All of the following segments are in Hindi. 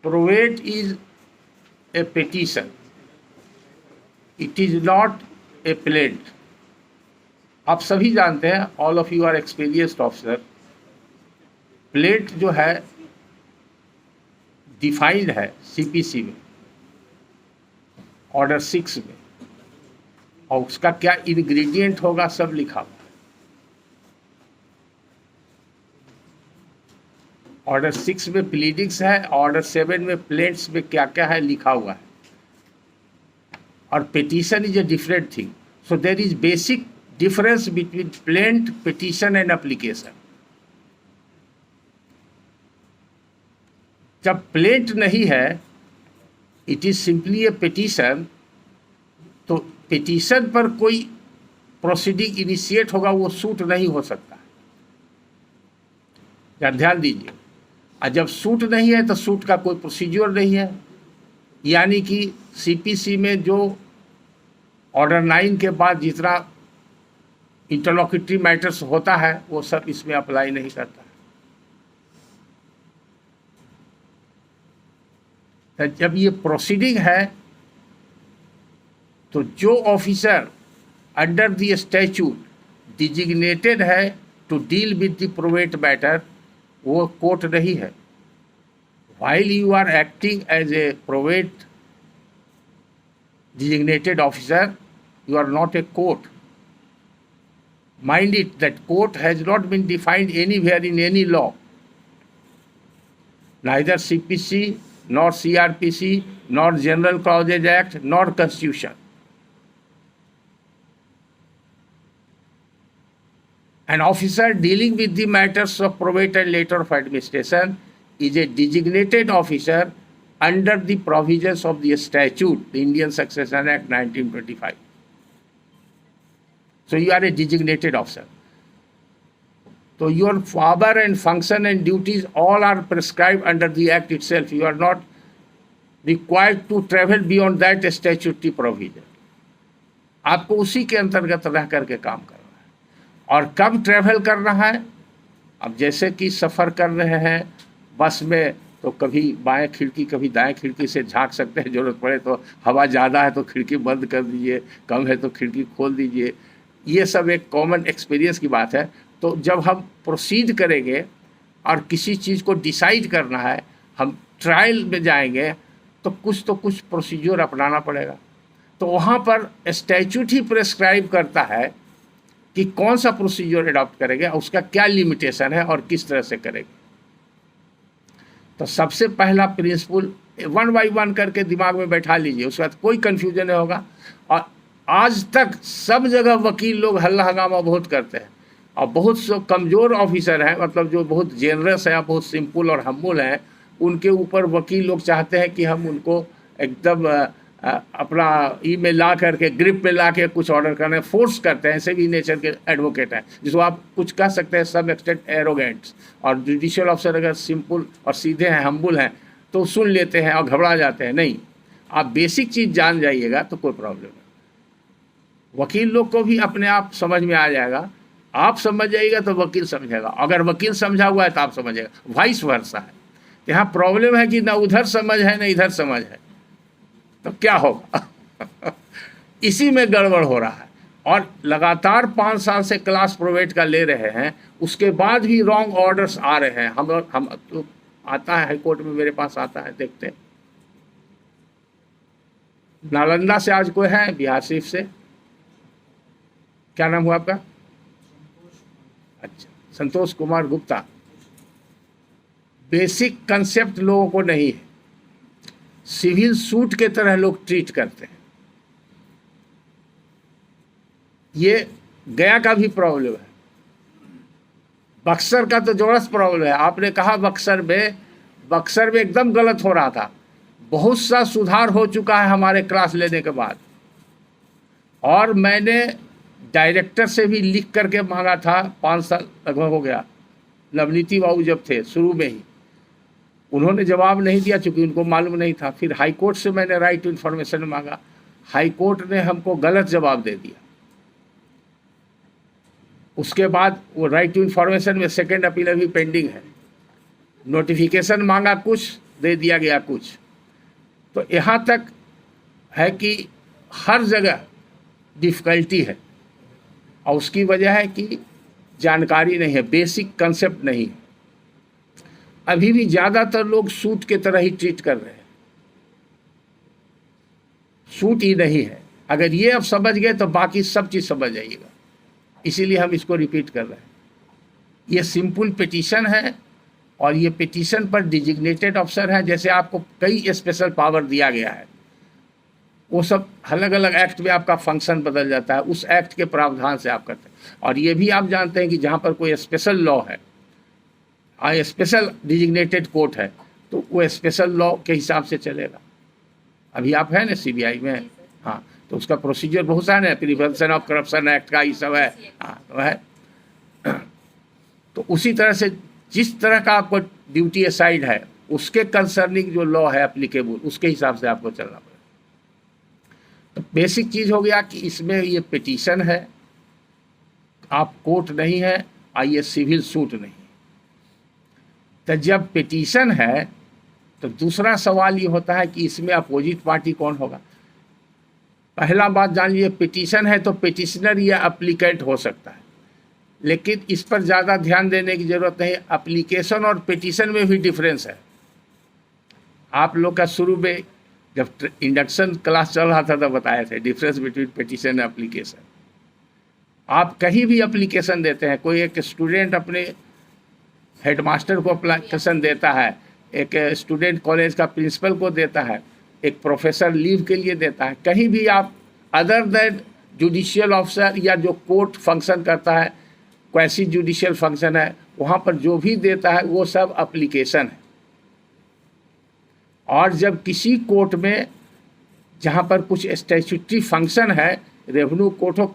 Probate is a petition, it is not a plaint. आप सभी जानते हैं, all of you are experienced officer, plaint जो है डिफाइंड है सीपीसी में, ऑर्डर 6 में, और उसका क्या इंग्रेडिएंट होगा सब लिखा हुआ है। ऑर्डर 6 में प्लीडिंग्स है, ऑर्डर 7 में प्लेंट्स में क्या क्या है लिखा हुआ है। और petition is a different thing, so there is basic difference between plaint, petition and application. जब प्लेंट नहीं है, it is simply a petition, तो पिटीशन पर कोई प्रोसीडिंग इनिशिएट होगा वो सूट नहीं हो सकता। ध्यान दीजिए, और जब सूट नहीं है तो सूट का कोई प्रोसीजर नहीं है। यानी कि सीपीसी में जो ऑर्डर 9 के बाद जितना इंटरलॉक्यूटरी मैटर्स होता है वो सब इसमें अप्लाई नहीं करता। तो जब ये प्रोसीडिंग है तो जो officer under the statute designated है to deal with the probate matter, वो कोर्ट नहीं है। While you are acting as a probate designated officer, you are not a court. Mind it that court has not been defined anywhere in any law. Neither CPC, nor CRPC, nor General Clauses Act, nor Constitution. An officer dealing with the matters of probate and later of administration is a designated officer under the provisions of the statute, the Indian Succession Act 1925. So you are a designated officer. So your power and function and duties all are prescribed under the act itself. You are not required to travel beyond that statutory provision. आपको उसी के अंतर्गत रह करके काम करना है। और कब ट्रैवल करना है? अब जैसे कि सफ़र कर रहे हैं बस में, तो कभी बाएं खिड़की कभी दाएं खिड़की से झांक सकते हैं, ज़रूरत पड़े तो हवा ज़्यादा है तो खिड़की बंद कर दीजिए, कम है तो खिड़की खोल दीजिए। ये सब एक कॉमन एक्सपीरियंस की बात है। तो जब हम प्रोसीड करेंगे और किसी चीज़ को डिसाइड करना है, हम ट्रायल में जाएंगे तो कुछ प्रोसीजर अपनाना पड़ेगा। तो वहाँ पर स्टैट्यूट ही प्रेस्क्राइब करता है कि कौन सा प्रोसीजर अडॉप्ट करेंगे, उसका क्या लिमिटेशन है और किस तरह से करेंगे। तो सबसे पहला प्रिंसिपल 1 बाय 1 करके दिमाग में बैठा लीजिए, उसके बाद कोई कन्फ्यूजन नहीं होगा। और आज तक सब जगह वकील लोग हल्ला हंगामा बहुत करते हैं, और बहुत से कमज़ोर ऑफिसर हैं, मतलब जो बहुत जेनरस हैं, बहुत सिंपल और हम्बल हैं, उनके ऊपर वकील लोग चाहते हैं कि हम उनको एकदम अपना में ला करके, ग्रिप में ला के कुछ ऑर्डर करने फोर्स करते हैं। ऐसे भी नेचर के एडवोकेट हैं जिसको आप कुछ कह सकते हैं सम एक्सटेंट एरोगेंट्स। और जुडिशियल ऑफिसर अगर सिंपल और सीधे हैं, हम्बल हैं, तो सुन लेते हैं और घबरा जाते हैं। नहीं, आप बेसिक चीज़ जान जाइएगा तो कोई प्रॉब्लम नहीं। वकील लोग को भी अपने आप समझ में आ जाएगा, आप समझ जाइएगा तो वकील समझेगा, अगर वकील समझा हुआ है तो आप समझेगा, वाइस वर्सा है। यहाँ प्रॉब्लम है कि ना उधर समझ है ना इधर समझ है, तो क्या होगा? इसी में गड़बड़ हो रहा है। और लगातार 5 साल से क्लास प्रोवेट का ले रहे हैं, उसके बाद भी रॉन्ग ऑर्डर्स आ रहे हैं। हम तो आता है हाईकोर्ट में, मेरे पास आता है, देखते हैं। नालंदा से आज कोई है, बिहार शरीफ से, क्या नाम हुआ आपका? अच्छा, संतोष कुमार गुप्ता। बेसिक कंसेप्ट लोगों को नहीं है, सिविल सूट के तरह लोग ट्रीट करते हैं। ये गया का भी प्रॉब्लम है, बक्सर का तो जबरदस्त प्रॉब्लम है। आपने कहा बक्सर में एकदम गलत हो रहा था, बहुत सा सुधार हो चुका है हमारे क्लास लेने के बाद। और मैंने डायरेक्टर से भी लिख करके मांगा था, 5 साल लगभग हो गया, नवनीति बाबू जब थे शुरू में ही, उन्होंने जवाब नहीं दिया चूँकि उनको मालूम नहीं था। फिर हाई कोर्ट से मैंने राइट टू इन्फॉर्मेशन मांगा, हाई कोर्ट ने हमको गलत जवाब दे दिया। उसके बाद वो राइट टू इन्फॉर्मेशन में सेकेंड अपील अभी पेंडिंग है। नोटिफिकेशन मांगा कुछ, दे दिया गया कुछ। तो यहाँ तक है कि हर जगह डिफ़िकल्टी है, और उसकी वजह है कि जानकारी नहीं है, बेसिक कंसेप्ट नहीं है। अभी भी ज़्यादातर लोग सूट के तरह ही ट्रीट कर रहे हैं, सूट ही नहीं है। अगर ये अब समझ गए तो बाकी सब चीज़ समझ जाइएगा, इसीलिए हम इसको रिपीट कर रहे हैं। ये सिंपल पिटीशन है, और ये पिटीशन पर डिजिग्नेटेड ऑफिसर हैं, जैसे आपको कई स्पेशल पावर दिया गया है, वो सब अलग अलग एक्ट में आपका फंक्शन बदल जाता है, उस एक्ट के प्रावधान से आप करते हैं। और ये भी आप जानते हैं कि जहाँ पर कोई स्पेशल लॉ है, स्पेशल डिजिग्नेटेड कोर्ट है, तो वो स्पेशल लॉ के हिसाब से चलेगा। अभी आप हैं ना CBI में, हाँ, तो उसका प्रोसीजर बहुत सारे है, प्रिवेंशन ऑफ करप्शन एक्ट का ये सब है, हाँ तो है। तो उसी तरह से जिस तरह का आपको ड्यूटी असाइड है, उसके कंसर्निंग जो लॉ है एप्लीकेबल, उसके हिसाब से आपको चलना पड़ेगा। तो बेसिक चीज़ हो गया कि इसमें ये पिटीशन है, आप कोर्ट नहीं है, ये सिविल सूट नहीं। तो जब पिटीशन है तो दूसरा सवाल ये होता है कि इसमें अपोजिट पार्टी कौन होगा। पहला बात जान लीजिए, पिटीशन है तो पिटिशनर या अप्लीकेंट हो सकता है, लेकिन इस पर ज़्यादा ध्यान देने की ज़रूरत नहीं। एप्लीकेशन और पिटीशन में भी डिफरेंस है। आप लोग का शुरू में जब इंडक्शन क्लास चल रहा था तो बताए थे डिफरेंस बिटवीन पिटीशन और एप्लीकेशन। आप कहीं भी एप्लीकेशन देते हैं, कोई एक स्टूडेंट अपने हेडमास्टर को एप्लीकेशन देता है, एक स्टूडेंट कॉलेज का प्रिंसिपल को देता है, एक प्रोफेसर लीव के लिए देता है, कहीं भी आप अदर देन जुडिशियल ऑफिसर या जो कोर्ट फंक्शन करता है, क्वैसी जुडिशियल फंक्शन है, वहाँ पर जो भी देता है वो सब एप्लीकेशन है। और जब किसी कोर्ट में जहाँ पर कुछ स्टैट्यूटरी फंक्शन है, रेवेन्यू कोर्ट हो,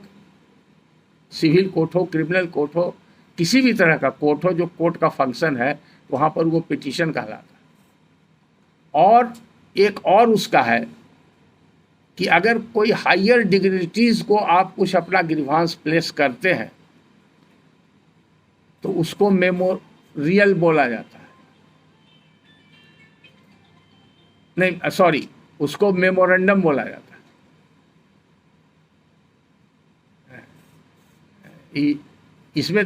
सिविल कोर्ट हो, क्रिमिनल कोर्ट हो, किसी भी तरह का कोर्ट हो, जो कोर्ट का फंक्शन है, वहाँ पर वो पिटीशन कहलाता है। और एक और उसका है कि अगर कोई हायर डिग्निटीज़ को आप कुछ अपना ग्रीवांस प्लेस करते हैं तो उसको मेमोरियल बोला जाता है, नहीं सॉरी, उसको मेमोरेंडम बोला जाता है। इसमें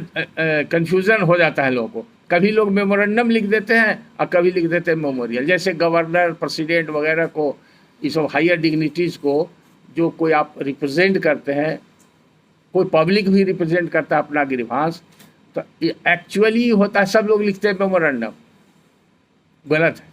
कंफ्यूजन हो जाता है लोगों को, कभी लोग मेमोरेंडम लिख देते हैं और कभी लिख देते हैं मेमोरियल। जैसे गवर्नर, प्रेसिडेंट वगैरह को, इस हायर डिग्निटीज़ को जो कोई आप रिप्रेजेंट करते हैं, कोई पब्लिक भी रिप्रेजेंट करता है अपना ग्रीवांस, तो एक्चुअली होता है सब लोग लिखते हैं मेमोरेंडम, गलत है,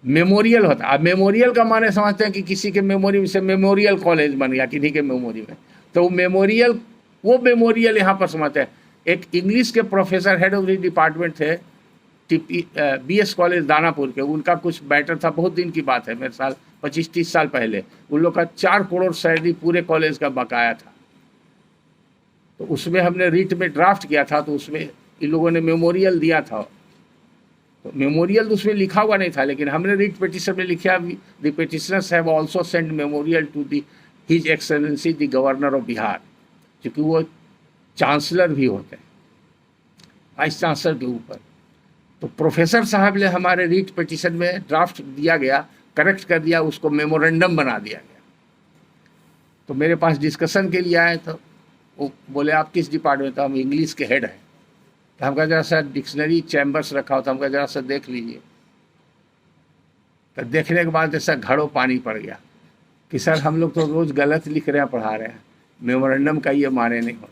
मेमोरियल होता है। अब मेमोरियल का माने समझते हैं कि किसी के मेमोरी से मेमोरियल कॉलेज बन गया किन्हीं के मेमोरी में, तो मेमोरियल, वो मेमोरियल यहाँ पर समझते हैं। एक इंग्लिश के professor head of the department थे BS कॉलेज दानापुर के, उनका कुछ मैटर था, बहुत दिन की बात है, मेरे साल 25-30 साल पहले। उन लोग का 4 करोड़ सैलरी पूरे कॉलेज का बकाया था, तो उसमें हमने रीट में ड्राफ्ट किया था, तो उसमें इन लोगों ने मेमोरियल दिया था। तो मेमोरियल तो उसमें लिखा हुआ नहीं था, लेकिन हमने रीट पिटीशन में लिखा, the petitioners have also send memorial to the his excellency the governor of Bihar, क्योंकि वो चांसलर भी होते हैं, वाइस चांसलर के ऊपर। तो प्रोफेसर साहब ने हमारे रीट पिटीशन में ड्राफ्ट दिया गया, करेक्ट कर दिया, उसको मेमोरेंडम बना दिया गया। तो मेरे पास डिस्कशन के लिए आए, तो वो बोले आप किस डिपार्टमेंट? तो हम इंग्लिश के हेड हैं। तो हमका जरा सा डिक्शनरी चैम्बर्स रखा होता, हमका जरा सा देख लीजिए। तो देखने के बाद जैसा घड़ों पानी पड़ गया कि सर हम लोग तो रोज़ गलत लिख रहे हैं, पढ़ा रहे हैं, मेमोरेंडम का ये माने नहीं होता।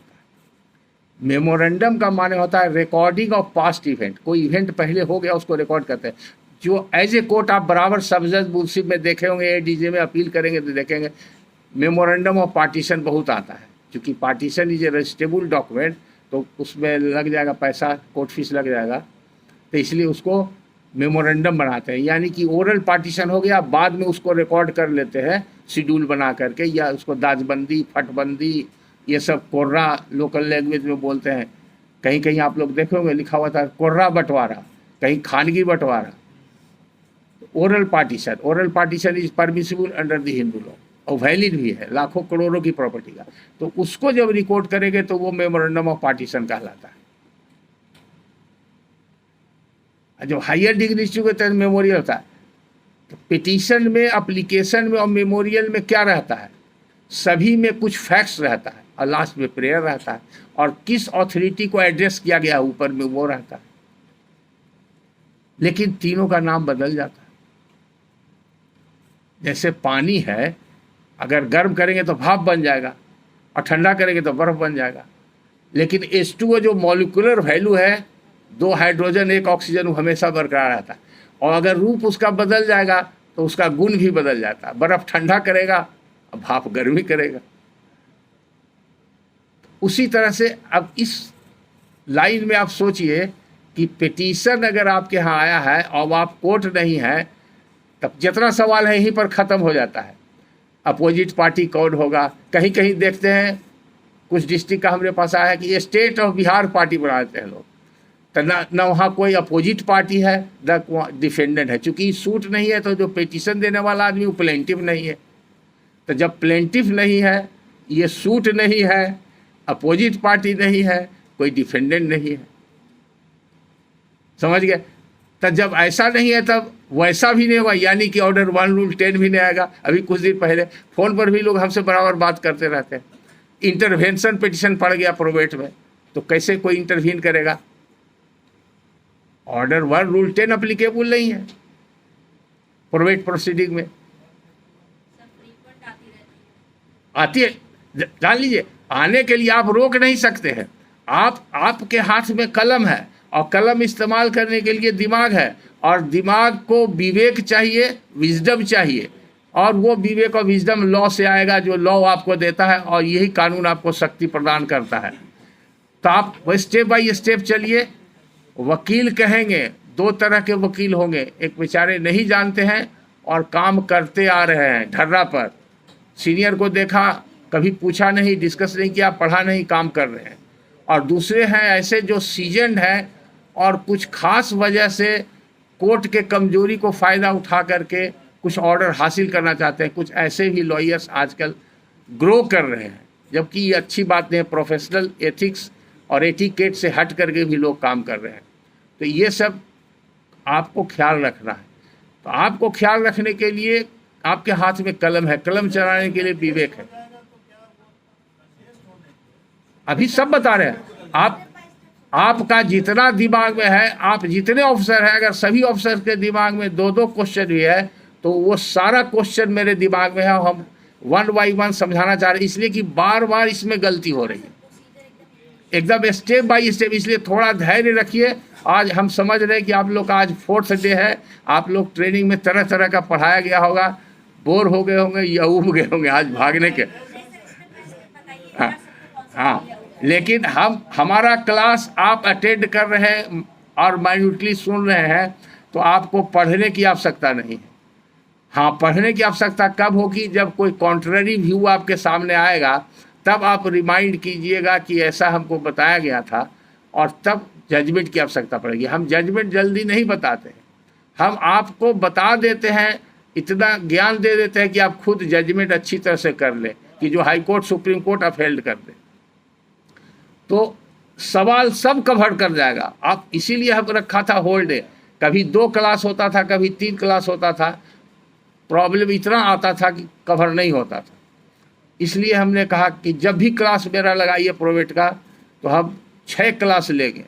मेमोरेंडम का माने होता है रिकॉर्डिंग ऑफ पास्ट इवेंट। कोई इवेंट पहले हो गया उसको रिकॉर्ड करते हैं, जो एज ए कोर्ट आप बराबर सब जज मुंसिफ में देखे होंगे, ADJ में अपील करेंगे तो देखेंगे मेमोरेंडम ऑफ पार्टीशन बहुत आता है, क्योंकि पार्टीशन इज ए रजिस्टेबल डॉक्यूमेंट, तो उसमें लग जाएगा पैसा, कोर्ट फीस लग जाएगा, तो इसलिए उसको मेमोरेंडम बनाते हैं। यानी कि ओरल पार्टीशन हो गया, बाद में उसको रिकॉर्ड कर लेते हैं शेड्यूल बना करके, या उसको दाजबंदी, फटबंदी, ये सब कोर्रा लोकल लैंग्वेज में बोलते हैं। कहीं कहीं आप लोग देखोगे लिखा हुआ था कोर्रा बंटवारा, कहीं खानगी बंटवारा। Oral partition is permissible under the Hindu law, और वैलिड भी है, लाखों करोड़ों की प्रॉपर्टी का। तो उसको जब रिकॉर्ड करेंगे तो वो मेमोरेंडम ऑफ पार्टीशन कहलाता है। जब हायर डिग्री के तहत मेमोरियल होता है, तो पिटीशन में, एप्लीकेशन में और मेमोरियल में क्या रहता है? सभी में कुछ फैक्ट्स रहता है और लास्ट में प्रेयर रहता है, और किस अथॉरिटी को एड्रेस किया गया ऊपर में वो रहता है, लेकिन तीनों का नाम बदल जाता है। जैसे पानी है, अगर गर्म करेंगे तो भाप बन जाएगा और ठंडा करेंगे तो बर्फ बन जाएगा, लेकिन H2O जो मॉलिक्यूलर वैल्यू है, 2 हाइड्रोजन 1 ऑक्सीजन, वो हमेशा बरकरार रहता है। और अगर रूप उसका बदल जाएगा तो उसका गुण भी बदल जाता है। बर्फ ठंडा करेगा, भाप गर्मी करेगा। उसी तरह से अब इस लाइन में आप सोचिए कि पिटीशन अगर आपके यहाँ आया है और आप कोर्ट नहीं है, तब जितना सवाल है यहीं पर ख़त्म हो जाता है। अपोजिट पार्टी कौन होगा? कहीं कहीं देखते हैं, कुछ डिस्ट्रिक्ट का हमारे पास आया है कि स्टेट ऑफ बिहार पार्टी बना देते हैं लोग, तो ना वहाँ कोई अपोजिट पार्टी है, न डिफेंडेंट है। चूंकि सूट नहीं है तो जो पिटीशन देने वाला आदमी वो प्लेंटिफ नहीं है। तो जब प्लेंटिफ नहीं है, ये सूट नहीं है, अपोजिट पार्टी नहीं है, कोई डिफेंडेंट नहीं है, समझ गए? तो जब ऐसा नहीं है तब वैसा भी नहीं होगा, यानी कि ऑर्डर 1 रूल 10 भी नहीं आएगा। अभी कुछ दिन पहले फ़ोन पर भी लोग हमसे बराबर बात करते रहते हैं, इंटरवेंशन पिटीशन पड़ गया प्रोवेट में, तो कैसे कोई इंटरवीन करेगा? ऑर्डर 1 रूल 10 अप्लीकेबल नहीं है प्रोवेट प्रोसीडिंग में। आती है, जान लीजिए, आने के लिए आप रोक नहीं सकते हैं। आपके हाथ में कलम है और कलम इस्तेमाल करने के लिए दिमाग है, और दिमाग को विवेक चाहिए, विजडम चाहिए, और वो विवेक और विजडम लॉ से आएगा, जो लॉ आपको देता है, और यही कानून आपको शक्ति प्रदान करता है। तो आप स्टेप बाय स्टेप चलिए। वकील कहेंगे, 2 तरह के वकील होंगे, एक बेचारे नहीं जानते हैं और काम करते आ रहे हैं ढर्रा पर, सीनियर को देखा, कभी पूछा नहीं, डिस्कस नहीं किया, पढ़ा नहीं, काम कर रहे हैं। और दूसरे हैं ऐसे जो सीजन्ड हैं और कुछ खास वजह से कोर्ट के कमजोरी को फ़ायदा उठा करके कुछ ऑर्डर हासिल करना चाहते हैं। कुछ ऐसे भी लॉयर्स आजकल ग्रो कर रहे हैं, जबकि ये अच्छी बात नहीं है। प्रोफेशनल एथिक्स और एटिकेट से हट करके भी लोग काम कर रहे हैं। तो ये सब आपको ख्याल रखना है। तो आपको ख्याल रखने के लिए आपके हाथ में कलम है, कलम चलाने के लिए विवेक है। अभी सब बता रहे हैं। आपका जितना दिमाग में है, आप जितने ऑफिसर हैं, अगर सभी ऑफिसर के दिमाग में 2-2 क्वेश्चन भी है, तो वो सारा क्वेश्चन मेरे दिमाग में है, और हम 1 बाय 1 समझाना चाह रहे हैं, इसलिए कि बार बार इसमें गलती हो रही है, एकदम स्टेप बाय स्टेप। इसलिए थोड़ा धैर्य रखिए। आज हम समझ रहे हैं कि आप लोग का आज 4th डे है, आप लोग ट्रेनिंग में तरह तरह का पढ़ाया गया होगा, बोर हो गए होंगे या उब गए होंगे आज भागने के। हाँ, लेकिन हमारा क्लास आप अटेंड कर रहे हैं और माइन्यूटली सुन रहे हैं, तो आपको पढ़ने की आवश्यकता नहीं है। हाँ, पढ़ने की आवश्यकता कब होगी? जब कोई कॉन्ट्ररी व्यू आपके सामने आएगा, तब आप रिमाइंड कीजिएगा कि ऐसा हमको बताया गया था, और तब जजमेंट की आवश्यकता पड़ेगी। हम जजमेंट जल्दी नहीं बताते हैं, हम आपको बता देते हैं, इतना ज्ञान दे देते हैं कि आप खुद जजमेंट अच्छी तरह से कर लें, कि जो high court supreme court upheld कर दे, तो सवाल सब कवर कर जाएगा। आप इसीलिए हम रखा था होल डे, कभी 2 क्लास होता था, कभी 3 क्लास होता था, प्रॉब्लम इतना आता था कि कवर नहीं होता था। इसलिए हमने कहा कि जब भी क्लास मेरा लगाइए प्रोवेट का, तो हम 6 क्लास लेंगे।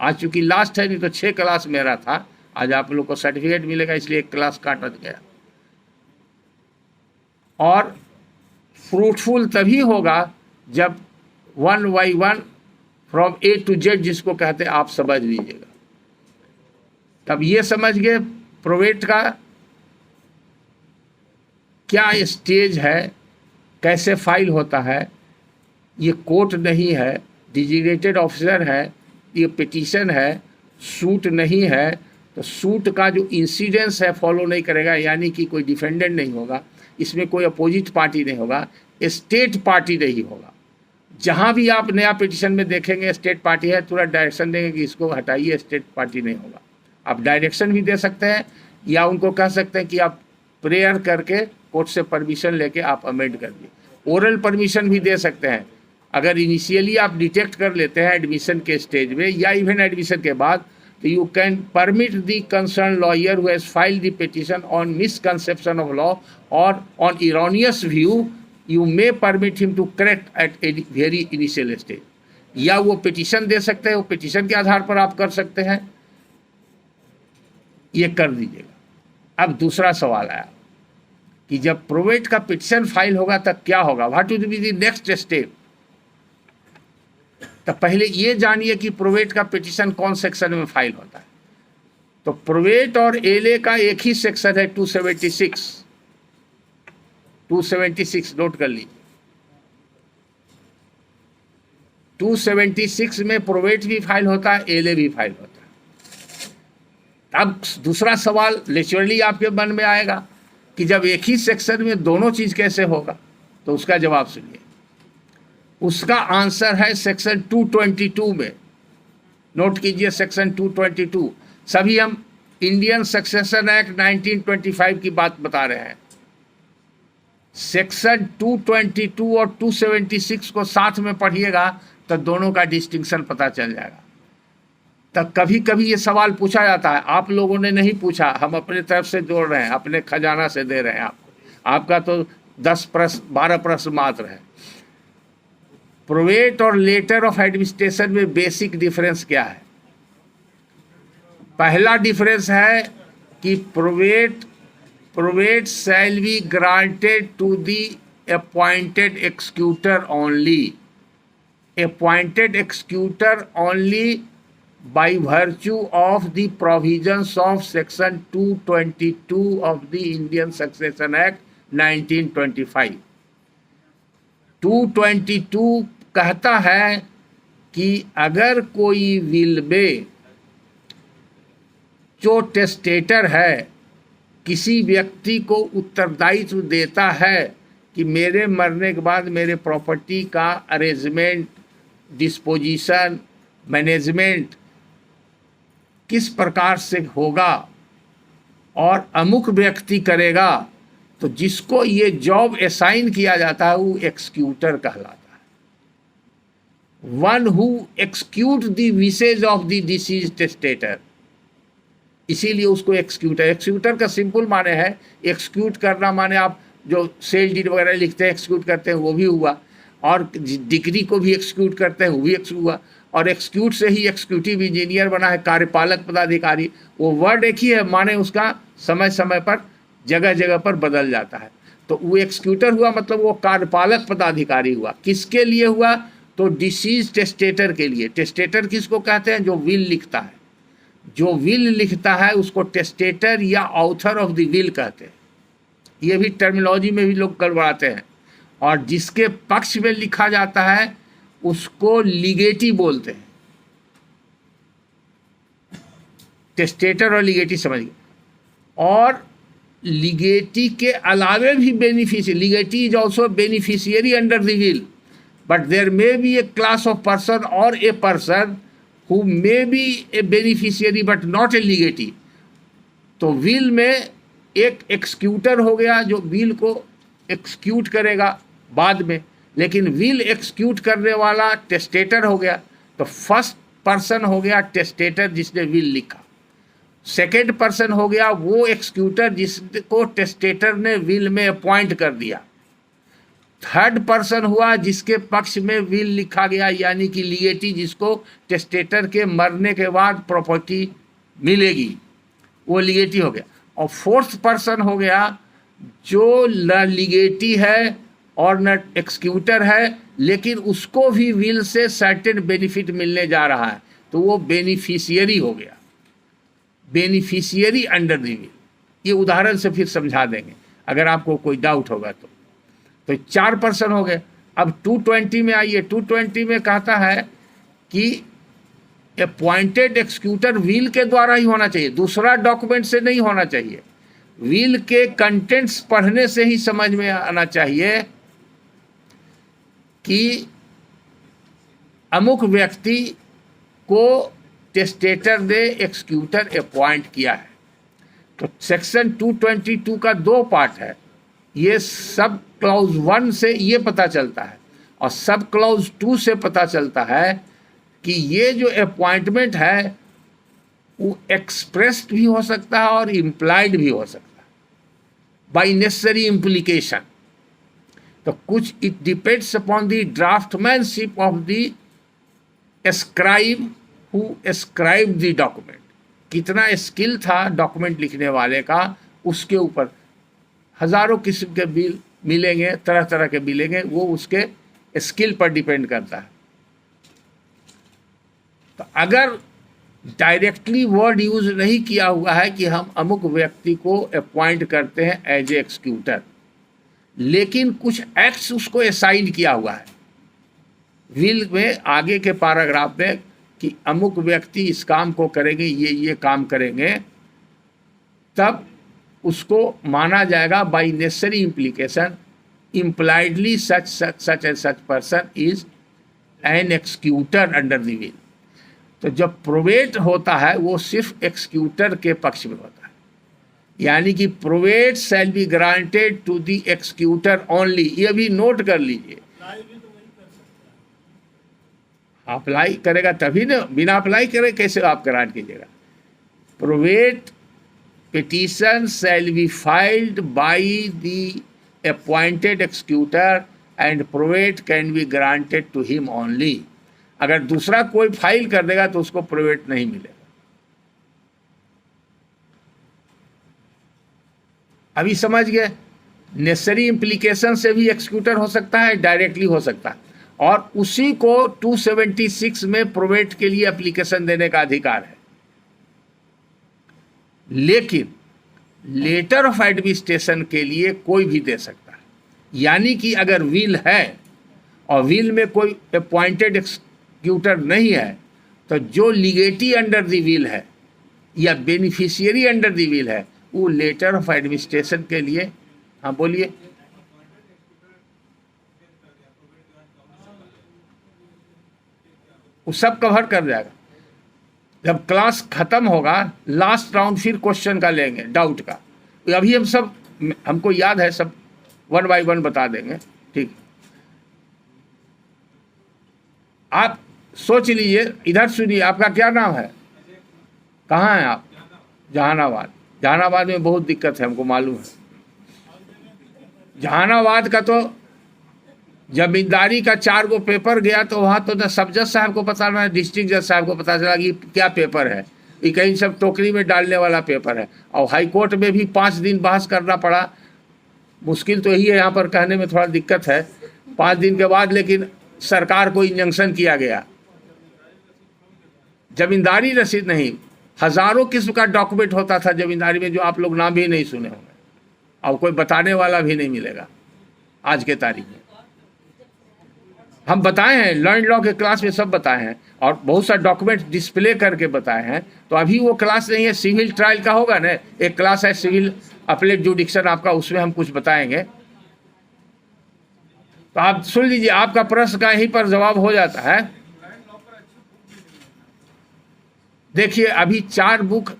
आज चूँकि लास्ट है, नहीं तो 6 क्लास मेरा था। आज आप लोग को सर्टिफिकेट मिलेगा, इसलिए 1 क्लास काटा गया। और फ्रूटफुल तभी होगा जब 1 by 1 from A to Z जिसको कहते हैं, आप समझ लीजिएगा। तब ये समझ गए प्रोवेट का क्या स्टेज है, कैसे फाइल होता है। ये कोर्ट नहीं है, डिजिग्नेटेड ऑफिसर है, ये पिटीशन है, सूट नहीं है। तो सूट का जो इंसिडेंस है फॉलो नहीं करेगा, यानी कि कोई डिफेंडेंट नहीं होगा, इसमें कोई अपोजिट पार्टी नहीं होगा, स्टेट पार्टी नहीं होगा। जहाँ भी आप नया पिटीशन में देखेंगे स्टेट पार्टी है, तुरंत डायरेक्शन देंगे कि इसको हटाइए, स्टेट पार्टी नहीं होगा। आप डायरेक्शन भी दे सकते हैं, या उनको कह सकते हैं कि आप प्रेयर करके कोर्ट से परमिशन लेके आप अमेंड कर दिए। ओरल परमिशन भी दे सकते हैं। अगर इनिशियली आप डिटेक्ट कर लेते हैं एडमिशन के स्टेज में या इवन एडमिशन के बाद, तो you can permit the concerned lawyer who has filed the petition on misconception of law or on erroneous view, you may permit him to correct at a very initial stage. या वो पिटीशन दे सकते हैं, वो पिटीशन के आधार पर आप कर सकते हैं, ये कर दीजिएगा। अब दूसरा सवाल आया कि जब प्रोवेट का पिटीशन फाइल होगा तब क्या होगा, what will be the next step. तो पहले ये जानिए कि प्रोवेट का पिटीशन कौन सेक्शन में फाइल होता है। तो प्रोवेट और एलए का एक ही सेक्शन है 276 नोट कर लीजिए। 276 में प्रोवेट भी फाइल होता है, एलए भी फाइल होता है। अब दूसरा सवाल नेचुरली आपके मन में आएगा कि जब एक ही सेक्शन में दोनों चीज कैसे होगा, तो उसका जवाब सुनिए। उसका आंसर है सेक्शन 222 में। नोट कीजिए सेक्शन 222। सभी हम इंडियन सक्सेशन एक्ट 1925 की बात बता रहे हैं। सेक्शन 222 और 276 को साथ में पढ़िएगा तो दोनों का डिस्टिंक्शन पता चल जाएगा। तब कभी कभी ये सवाल पूछा जाता है, आप लोगों ने नहीं पूछा, हम अपने तरफ से जोड़ रहे हैं, अपने खजाना से दे रहे हैं आपको। आपका तो 10 प्रश्न 12 प्रश्न मात्र है। प्रोवेट और लेटर ऑफ एडमिनिस्ट्रेशन में बेसिक डिफरेंस क्या है। पहला डिफरेंस है कि probate shall be granted to the appointed executor only, appointed executor only by virtue of the provisions of section 222 of the Indian Succession Act 1925। 222 कहता है कि अगर कोई विल में जो टेस्टेटर है किसी व्यक्ति को उत्तरदायित्व देता है कि मेरे मरने के बाद मेरे प्रॉपर्टी का अरेंजमेंट, डिस्पोजिशन, मैनेजमेंट किस प्रकार से होगा और अमुक व्यक्ति करेगा, तो जिसको ये जॉब असाइन किया जाता है वो एक्सक्यूटर कहलाता है। One who execute the wishes of the disease testator, इसीलिए उसको एक्सक्यूटर का सिंपल माने है, एक्सक्यूट करना माने आप जो सेल डीड वगैरह लिखते हैं एक्सक्यूट करते हैं वो भी हुआ, और डिग्री को भी एक्सक्यूट करते हैं वो भी एक्सक्यूट हुआ, और एक्सक्यूट से ही एक्सिक्यूटिव इंजीनियर बना है, कार्यपालक पदाधिकारी। वो वर्ड एक ही है, माने उसका समय समय पर जगह जगह पर बदल जाता है। तो वो एक्सक्यूटर हुआ मतलब वो कार्यपालक पदाधिकारी हुआ। किसके लिए हुआ, तो डिसीज टेस्टेटर के लिए। टेस्टेटर किसको कहते हैं, जो विल लिखता है। जो विल लिखता है उसको टेस्टेटर या ऑथर ऑफ द विल कहते हैं। ये भी टर्मिनोलॉजी में भी लोग गड़बड़ाते हैं। और जिसके पक्ष में लिखा जाता है उसको लीगेटी बोलते हैं। टेस्टेटर और लीगेटी समझिए। और लीगेटी के अलावे भी beneficiary, legatee is also beneficiary under the will, but there may be a class of person और a person who may be a beneficiary but not a legatee. तो विल में एक एक्सक्यूटर हो गया जो विल को एक्सक्यूट करेगा बाद में, लेकिन विल एक्सक्यूट करने वाला टेस्टेटर हो गया। तो फर्स्ट पर्सन हो गया टेस्टेटर जिसने विल लिखा, सेकेंड पर्सन हो गया वो एक्सक्यूटर जिसको टेस्टेटर ने विल में अपॉइंट कर दिया, थर्ड पर्सन हुआ जिसके पक्ष में विल लिखा गया यानी कि लीगेटी, जिसको टेस्टेटर के मरने के बाद प्रॉपर्टी मिलेगी, वो लीगेटी हो गया। और फोर्थ पर्सन हो गया जो न लीगेटी है और न एक्सक्यूटर है, लेकिन उसको भी विल से सर्टेन बेनिफिट मिलने जा रहा है, तो वो बेनिफिशियरी हो गया, बेनिफिशियरी अंडर द विल। ये उदाहरण से फिर समझा देंगे अगर आपको कोई डाउट होगा तो 4 पर्सन हो गए। अब 220 में आइए। 220 में कहता है कि अपॉइंटेड एक्सक्यूटर विल के द्वारा ही होना चाहिए, दूसरा डॉक्यूमेंट से नहीं होना चाहिए। विल के कंटेंट्स पढ़ने से ही समझ में आना चाहिए कि अमुक व्यक्ति को टेस्टेटर ने एक्सक्यूटर अपॉइंट किया है। तो सेक्शन 222 का 2 पार्ट है। ये सब क्लॉज 1 से ये पता चलता है और सब क्लॉज 2 से पता चलता है कि ये जो अपॉइंटमेंट है वो एक्सप्रेस्ड भी हो सकता है और इम्प्लाइड भी हो सकता है बाई नेसेसरी इम्प्लीकेशन। तो कुछ it depends upon the draftsmanship of the scribe who scribe the document. कितना स्किल था डॉक्यूमेंट लिखने वाले का, उसके ऊपर हजारों किस्म के बिल मिलेंगे, तरह तरह के मिलेंगे, वो उसके स्किल पर डिपेंड करता है। तो अगर डायरेक्टली वर्ड यूज नहीं किया हुआ है कि हम अमुक व्यक्ति को अपॉइंट करते हैं एज ए एक्सिक्यूटर, लेकिन कुछ एक्ट्स उसको असाइन किया हुआ है विल में, आगे के पैराग्राफ में, कि अमुक व्यक्ति इस काम को करेंगे, ये काम करेंगे, तब उसको माना जाएगा by necessary implication impliedly such and such person is an executor under the will. तो जब प्रोवेट होता है वो सिर्फ एक्सिक्यूटर के पक्ष में होता है, यानी कि probate shall be granted to the executor only. ये भी नोट कर लीजिए, अप्लाई करेगा तभी ना, बिना अप्लाई करे कैसे आप ग्रांट कीजिएगा। Probate petition shall be filed by the appointed executor and probate can be granted to him only. अगर दूसरा कोई फाइल कर देगा तो उसको प्रोवेट नहीं मिलेगा। अभी समझ गए, नेसेसरी इम्प्लीकेशन से भी एक्सिक्यूटर हो सकता है, डायरेक्टली हो सकता है, और उसी को 276 में प्रोवेट के लिए एप्लीकेशन देने का अधिकार है। लेकिन लेटर ऑफ एडमिनिस्ट्रेशन के लिए कोई भी दे सकता है, यानी कि अगर विल है और विल में कोई अपॉइंटेड एक्सिक्यूटर नहीं है, तो जो लीगेटी अंडर द विल है या बेनिफिशियरी अंडर द विल है, वो लेटर ऑफ एडमिनिस्ट्रेशन के लिए, हाँ बोलिए, वो सब कवर कर जाएगा। जब क्लास खत्म होगा, लास्ट राउंड फिर क्वेश्चन का लेंगे, डाउट का। अभी हम सब, हमको याद है, सब 1 बाय 1 बता देंगे, ठीक। आप सोच लीजिए, इधर सुनिए, आपका क्या नाम है, कहाँ हैं आप? जहानाबाद। जहानाबाद में बहुत दिक्कत है, हमको मालूम है। जहानाबाद का तो जमींदारी का 4 गो पेपर गया, तो वहाँ तो न सब जज साहब को पता, ना डिस्ट्रिक्ट जज साहब को पता चला कि क्या पेपर है, ये कहीं सब टोकरी में डालने वाला पेपर है। और हाई कोर्ट में भी 5 दिन बहस करना पड़ा। मुश्किल तो यही है, यहाँ पर कहने में थोड़ा दिक्कत है। 5 दिन के बाद लेकिन सरकार को इंजंक्शन किया गया। जमींदारी रसीद नहीं, हजारों किस्म का डॉक्यूमेंट होता था जमींदारी में, जो आप लोग नाम भी नहीं सुने होंगे, और कोई बताने वाला भी नहीं मिलेगा आज के तारीख में। हम बताए हैं, लैंड लॉ के क्लास में सब बताए हैं, और बहुत सा डॉक्यूमेंट डिस्प्ले करके बताए हैं। तो अभी वो क्लास नहीं है, सिविल ट्रायल का होगा ना, एक क्लास है सिविल अपीलेट जुडिक्शन आपका, उसमें हम कुछ बताएंगे। तो आप सुन लीजिए, आपका प्रश्न का यहीं पर जवाब हो जाता है। देखिए, अभी 4 बुक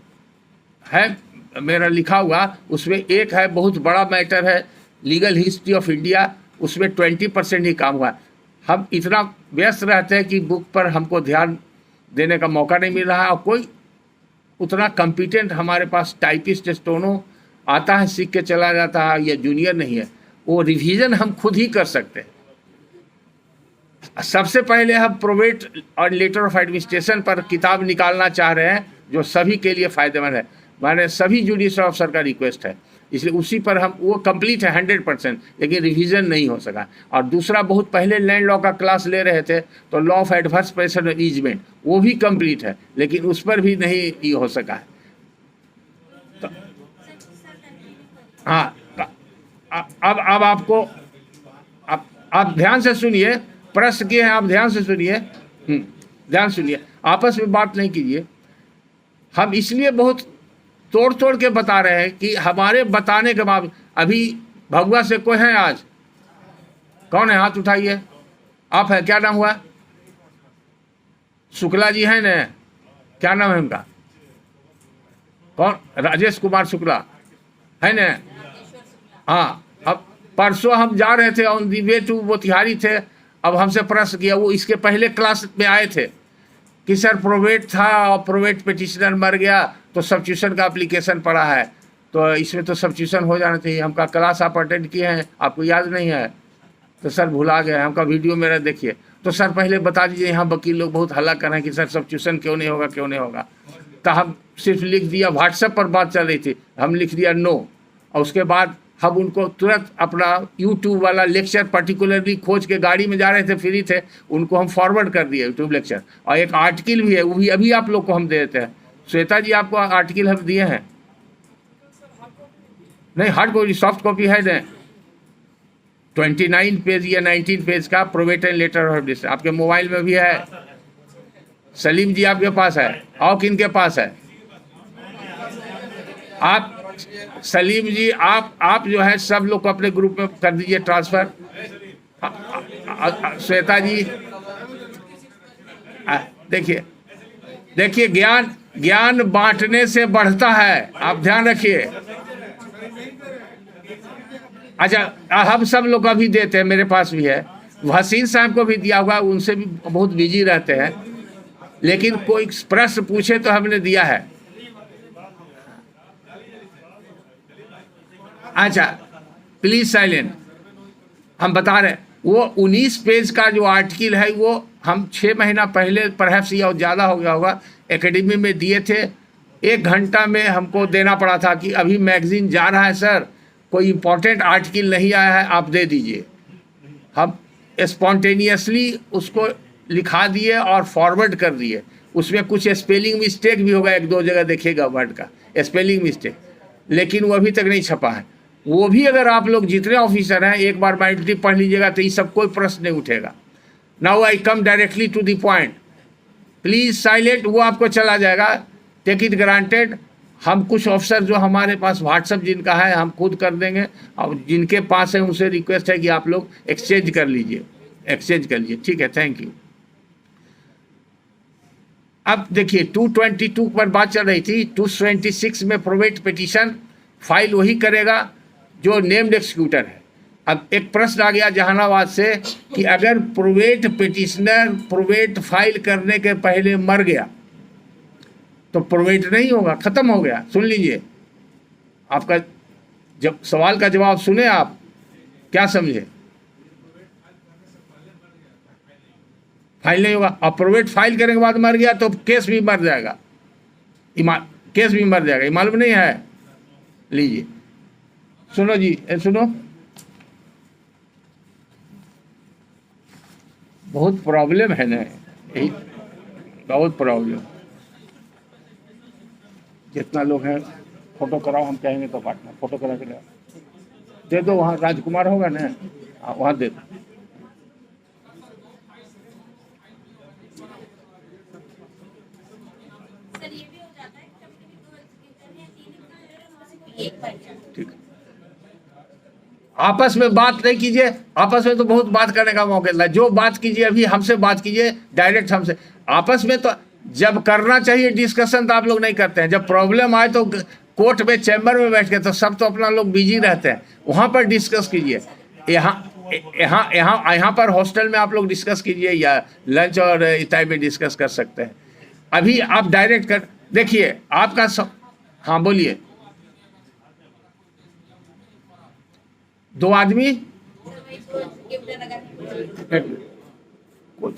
है मेरा लिखा हुआ, उसमें एक है बहुत बड़ा मैटर है, लीगल हिस्ट्री ऑफ इंडिया, उसमें 20% ही काम हुआ है। हम इतना व्यस्त रहते हैं कि बुक पर हमको ध्यान देने का मौका नहीं मिल रहा है, और कोई उतना कॉम्पिटेंट हमारे पास टाइपिस्ट स्टोनो आता है, सीख के चला जाता है, या जूनियर नहीं है, वो रिवीजन हम खुद ही कर सकते हैं। सबसे पहले हम प्रोवेट और लेटर ऑफ एडमिनिस्ट्रेशन पर किताब निकालना चाह रहे हैं, जो सभी के लिए फ़ायदेमंद है। माने सभी जुडिशल ऑफिसर का रिक्वेस्ट है, इसलिए उसी पर हम, वो कंप्लीट है 100%, लेकिन रिवीजन नहीं हो सका। और दूसरा, बहुत पहले लैंड लॉ का क्लास ले रहे थे, तो law of adverse position of easement, वो भी कंप्लीट है, लेकिन उस पर भी नहीं ये हो सका है। तो हाँ, अब आपको, आप ध्यान से सुनिए, प्रश्न किए हैं, आप ध्यान से सुनिए, ध्यान सुनिए, आपस में बात नहीं कीजिए। हम इसलिए बहुत तोड़ तोड़ के बता रहे हैं कि हमारे बताने के बाद, अभी भगवा से कोई है आज? कौन है? हाथ उठाइए। आप है, क्या नाम हुआ? शुक्ला जी हैं न? क्या नाम है उनका? कौन? राजेश कुमार शुक्ला है न? हाँ। अब परसों हम जा रहे थे, on the way to Motihari थे, अब हमसे प्रश्न किया, वो इसके पहले क्लास में आए थे, कि सर प्रोवेट था और प्रोवेट पिटिशनर मर गया तो सब्स्टिट्यूशन का एप्लीकेशन पड़ा है, तो इसमें तो सब्स्टिट्यूशन हो जाना चाहिए। हमका क्लास आप अटेंड किए हैं, आपको याद नहीं है? तो सर भुला गए, हमका वीडियो मेरा देखिए। तो सर पहले बता दीजिए, यहाँ वकील लोग बहुत हल्ला कर रहे हैं कि सर सब्स्टिट्यूशन क्यों नहीं होगा, क्यों नहीं होगा। तो हम सिर्फ लिख दिया, व्हाट्सएप पर बात चल रही थी, हम लिख दिया नो, और उसके बाद हम उनको तुरंत अपना यूट्यूब वाला लेक्चर पर्टिकुलरली खोज के, गाड़ी में जा रहे थे, फ्री थे, उनको हम फॉरवर्ड कर दिए यूट्यूब लेक्चर। और एक आर्टिकल भी है, वो भी अभी आप लोग को हम दे देते हैं। श्वेता जी आपको आर्टिकल हम दिए हैं? नहीं, हार्ड कॉपी, सॉफ्ट कॉपी है नहीं, 29 पेज या 19 पेज का probate and later of district आपके मोबाइल में भी है। सलीम जी आपके पास है, और किन के पास है? आप सलीम जी, आप जो है सब लोग को अपने ग्रुप में कर दीजिए ट्रांसफर। श्वेता जी देखिए, देखिए ज्ञान बांटने से बढ़ता है, आप ध्यान रखिए। अच्छा, हम सब लोग अभी देते हैं, मेरे पास भी है, हसीन साहब को भी दिया हुआ, उनसे भी बहुत बिजी रहते हैं, लेकिन कोई प्रश्न पूछे तो हमने दिया है। अच्छा, प्लीज साइलेंट। हम बता रहे, वो 19 पेज का जो आर्टिकल है, वो हम 6 महीना पहले, परहैप्स या ज़्यादा हो गया होगा, एकेडमी में दिए थे। 1 घंटा में हमको देना पड़ा था कि अभी मैगजीन जा रहा है सर, कोई इम्पोर्टेंट आर्टिकल नहीं आया है, आप दे दीजिए। हम स्पॉन्टेनियसली उसको लिखा दिए और फॉरवर्ड कर दिए। उसमें कुछ स्पेलिंग मिस्टेक भी होगा, 1-2 जगह देखिएगा वर्ड का स्पेलिंग मिस्टेक, लेकिन वो अभी तक नहीं छपा है। वो भी अगर आप लोग जितने ऑफिसर हैं एक बार माइंडली पढ़ लीजिएगा तो ये सब कोई प्रश्न नहीं उठेगा। Now I come directly to the point, please silent. वो आपको चला जाएगा, टेक इट ग्रांटेड। हम कुछ ऑफिसर जो हमारे पास व्हाट्सएप जिनका है हम खुद कर देंगे, और जिनके पास है उनसे रिक्वेस्ट है कि आप लोग एक्सचेंज कर लीजिए, ठीक है, थैंक यू। अब देखिए 222 पर बात चल रही थी, 226 में प्रोवेट पिटीशन फाइल वही करेगा जो नेम्ड एक्सिक्यूटर है। अब एक प्रश्न आ गया जहानाबाद से कि अगर प्रोवेट पिटिशनर प्रोवेट फाइल करने के पहले मर गया तो प्रोवेट नहीं होगा, खत्म हो गया। सुन लीजिए, आपका जब सवाल का जवाब सुने, आप क्या समझे? फाइल नहीं होगा। और प्रोवेट फाइल करने के बाद मर गया तो केस भी मर जाएगा, केस भी मर जाएगा, ये मालूम नहीं है? लीजिए सुनो जी, सुनो, बहुत प्रॉब्लम है ना, यही बहुत प्रॉब्लम। जितना लोग हैं फोटो कराओ, हम कहेंगे तो पार्टनर फोटो करा के दे दो, वहाँ राजकुमार होगा ना, वहाँ दे दो। ठीक, आपस में बात नहीं कीजिए, आपस में तो बहुत बात करने का मौका मिला। जो बात कीजिए अभी हमसे बात कीजिए, डायरेक्ट हमसे। आपस में तो जब करना चाहिए डिस्कशन तो आप लोग नहीं करते हैं। जब प्रॉब्लम आए तो कोर्ट में चैम्बर में बैठ के, तो सब तो अपना लोग बिजी रहते हैं, वहाँ पर डिस्कस कीजिए। यहाँ पर हॉस्टल में आप लोग डिस्कस कीजिए, या लंच और इताई में डिस्कस कर सकते हैं। अभी आप डायरेक्ट कर देखिए आपका हाँ बोलिए। 2 आदमी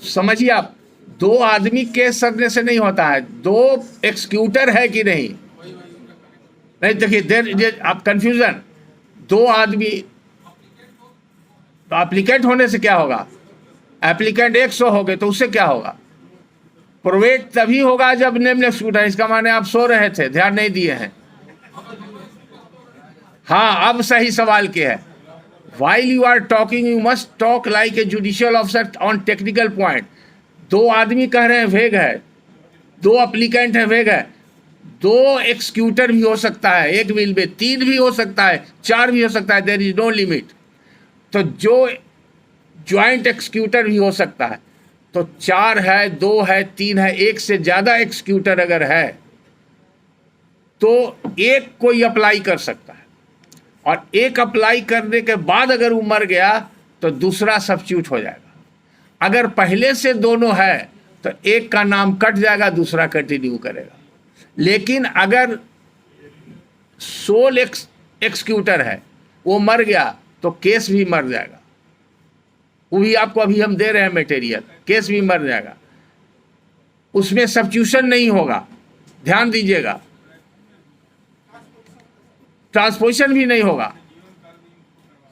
समझिए, आप 2 आदमी केस करने से नहीं होता है, 2 एक्सिक्यूटर है कि नहीं देखिए देर आप कंफ्यूजन। 2 आदमी तो एप्लीकेंट होने से क्या होगा? एप्लीकेंट 100 हो गए तो उससे क्या होगा? प्रोवेट तभी होगा जब नेम एक्सिक्यूटर, इसका माने आप सो रहे थे, ध्यान नहीं दिए हैं। हाँ, अब सही सवाल क्या है। While you are talking, you must talk like a judicial officer on technical point. 2 आदमी कह रहे हैं वेग है, 2 एप्लीकेंट है वेग है, 2 एक्सिक्यूटर भी हो सकता है, 1 विल में 3 भी हो सकता है, 4 भी हो सकता है, देयर इज नो लिमिट। तो जो ज्वाइंट एक्सिक्यूटर भी हो सकता है, तो 4 है, 2 है, 3 है, 1 से ज़्यादा एक्सिक्यूटर अगर है तो एक कोई अप्लाई कर सकता है, और एक अप्लाई करने के बाद अगर वो मर गया तो दूसरा सब्स्टिट्यूट हो जाएगा। अगर पहले से दोनों है तो एक का नाम कट जाएगा, दूसरा कंटिन्यू करेगा। लेकिन अगर सोल एक्सक्यूटर है, वो मर गया तो केस भी मर जाएगा। वो भी आपको अभी हम दे रहे हैं मटेरियल, केस भी मर जाएगा, उसमें सब्स्टिट्यूशन नहीं होगा, ध्यान दीजिएगा, ट्रांसपोजिशन भी नहीं होगा,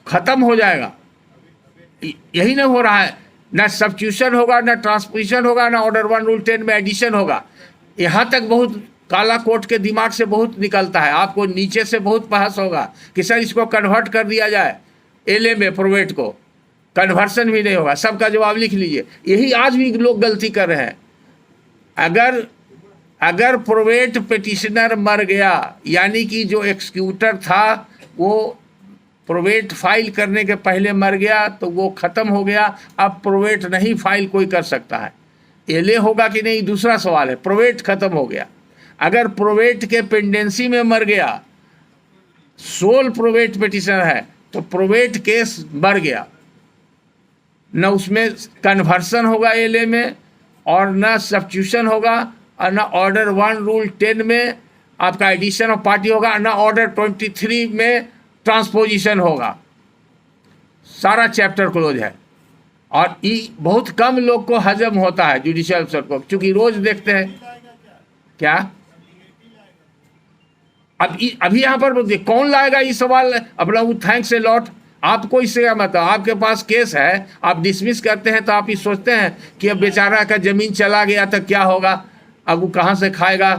खत्म हो जाएगा। यही नहीं हो रहा है, ना सब्स्टिट्यूशन होगा, ना ट्रांसपोजिशन होगा, ना ऑर्डर 1 रूल 10 में एडिशन होगा। यहाँ तक बहुत काला कोट के दिमाग से बहुत निकलता है, आपको नीचे से बहुत बहस होगा कि सर इसको कन्वर्ट कर दिया जाए एलए में, प्रोवेट को, कन्वर्सन भी नहीं होगा। सबका जवाब लिख लीजिए, यही आज भी लोग गलती कर रहे हैं। अगर प्रोवेट पिटिशनर मर गया, यानी कि जो एक्सक्यूटर था वो प्रोवेट फाइल करने के पहले मर गया, तो वो ख़त्म हो गया। अब प्रोवेट नहीं फाइल कोई कर सकता है। एलए होगा कि नहीं दूसरा सवाल है, प्रोवेट ख़त्म हो गया। अगर प्रोवेट के पेंडेंसी में मर गया, सोल प्रोवेट पिटिशनर है, तो प्रोवेट केस मर गया, न उसमें कन्वर्सन होगा एलए में, और न सब्स्टिट्यूशन होगा, और न ऑर्डर 1 रूल 10 में आपका एडिशन ऑफ पार्टी होगा, न ऑर्डर 23 में ट्रांसपोजिशन होगा। सारा चैप्टर क्लोज है। और ये बहुत कम लोग को हजम होता है जुडिशियल अफसर को, क्योंकि रोज देखते हैं। क्या अभी यहाँ पर कौन लाएगा ये सवाल अपना? वो थैंक्स ए लॉट, आपको इससे क्या मतलब? आपके पास केस है, आप डिसमिस करते हैं तो आप ये सोचते हैं कि अब बेचारा का जमीन चला गया तो क्या होगा, अब वो कहाँ से खाएगा?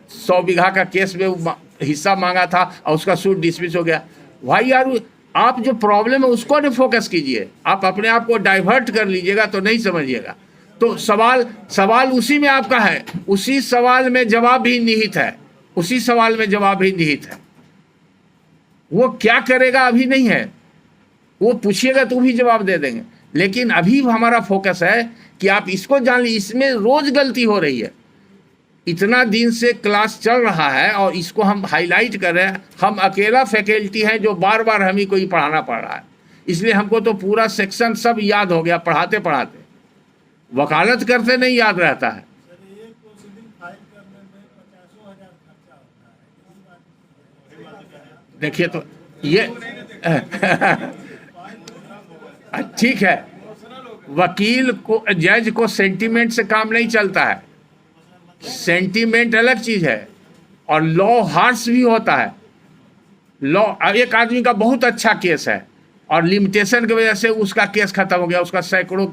100 बीघा का केस में वो हिस्सा मांगा था और उसका सूट डिसमिस हो गया। भाई यार, आप जो प्रॉब्लम है उसको नहीं फोकस कीजिए, आप अपने आप को डाइवर्ट कर लीजिएगा तो नहीं समझिएगा। तो सवाल उसी में आपका है, उसी सवाल में जवाब भी निहित है, उसी सवाल में जवाब भी निहित है। वो क्या करेगा अभी नहीं है, वो पूछिएगा तो भी जवाब दे देंगे। लेकिन अभी हमारा फोकस है कि आप इसको जान लीजिए, इसमें रोज गलती हो रही है। इतना दिन से क्लास चल रहा है और इसको हम हाईलाइट कर रहे हैं। हम अकेला फैकल्टी हैं जो बार बार हम ही को ही पढ़ाना पड़ रहा है, इसलिए हमको तो पूरा सेक्शन सब याद हो गया पढ़ाते पढ़ाते। वकालत करते नहीं याद रहता है। देखिए तो ये ठीक है, वकील को, जज को सेंटीमेंट से काम नहीं चलता है। सेंटीमेंट अलग चीज है और लॉ हार्श भी होता है। लॉ, एक आदमी का बहुत अच्छा केस है और लिमिटेशन की वजह से उसका केस खत्म हो गया, उसका सैकड़ों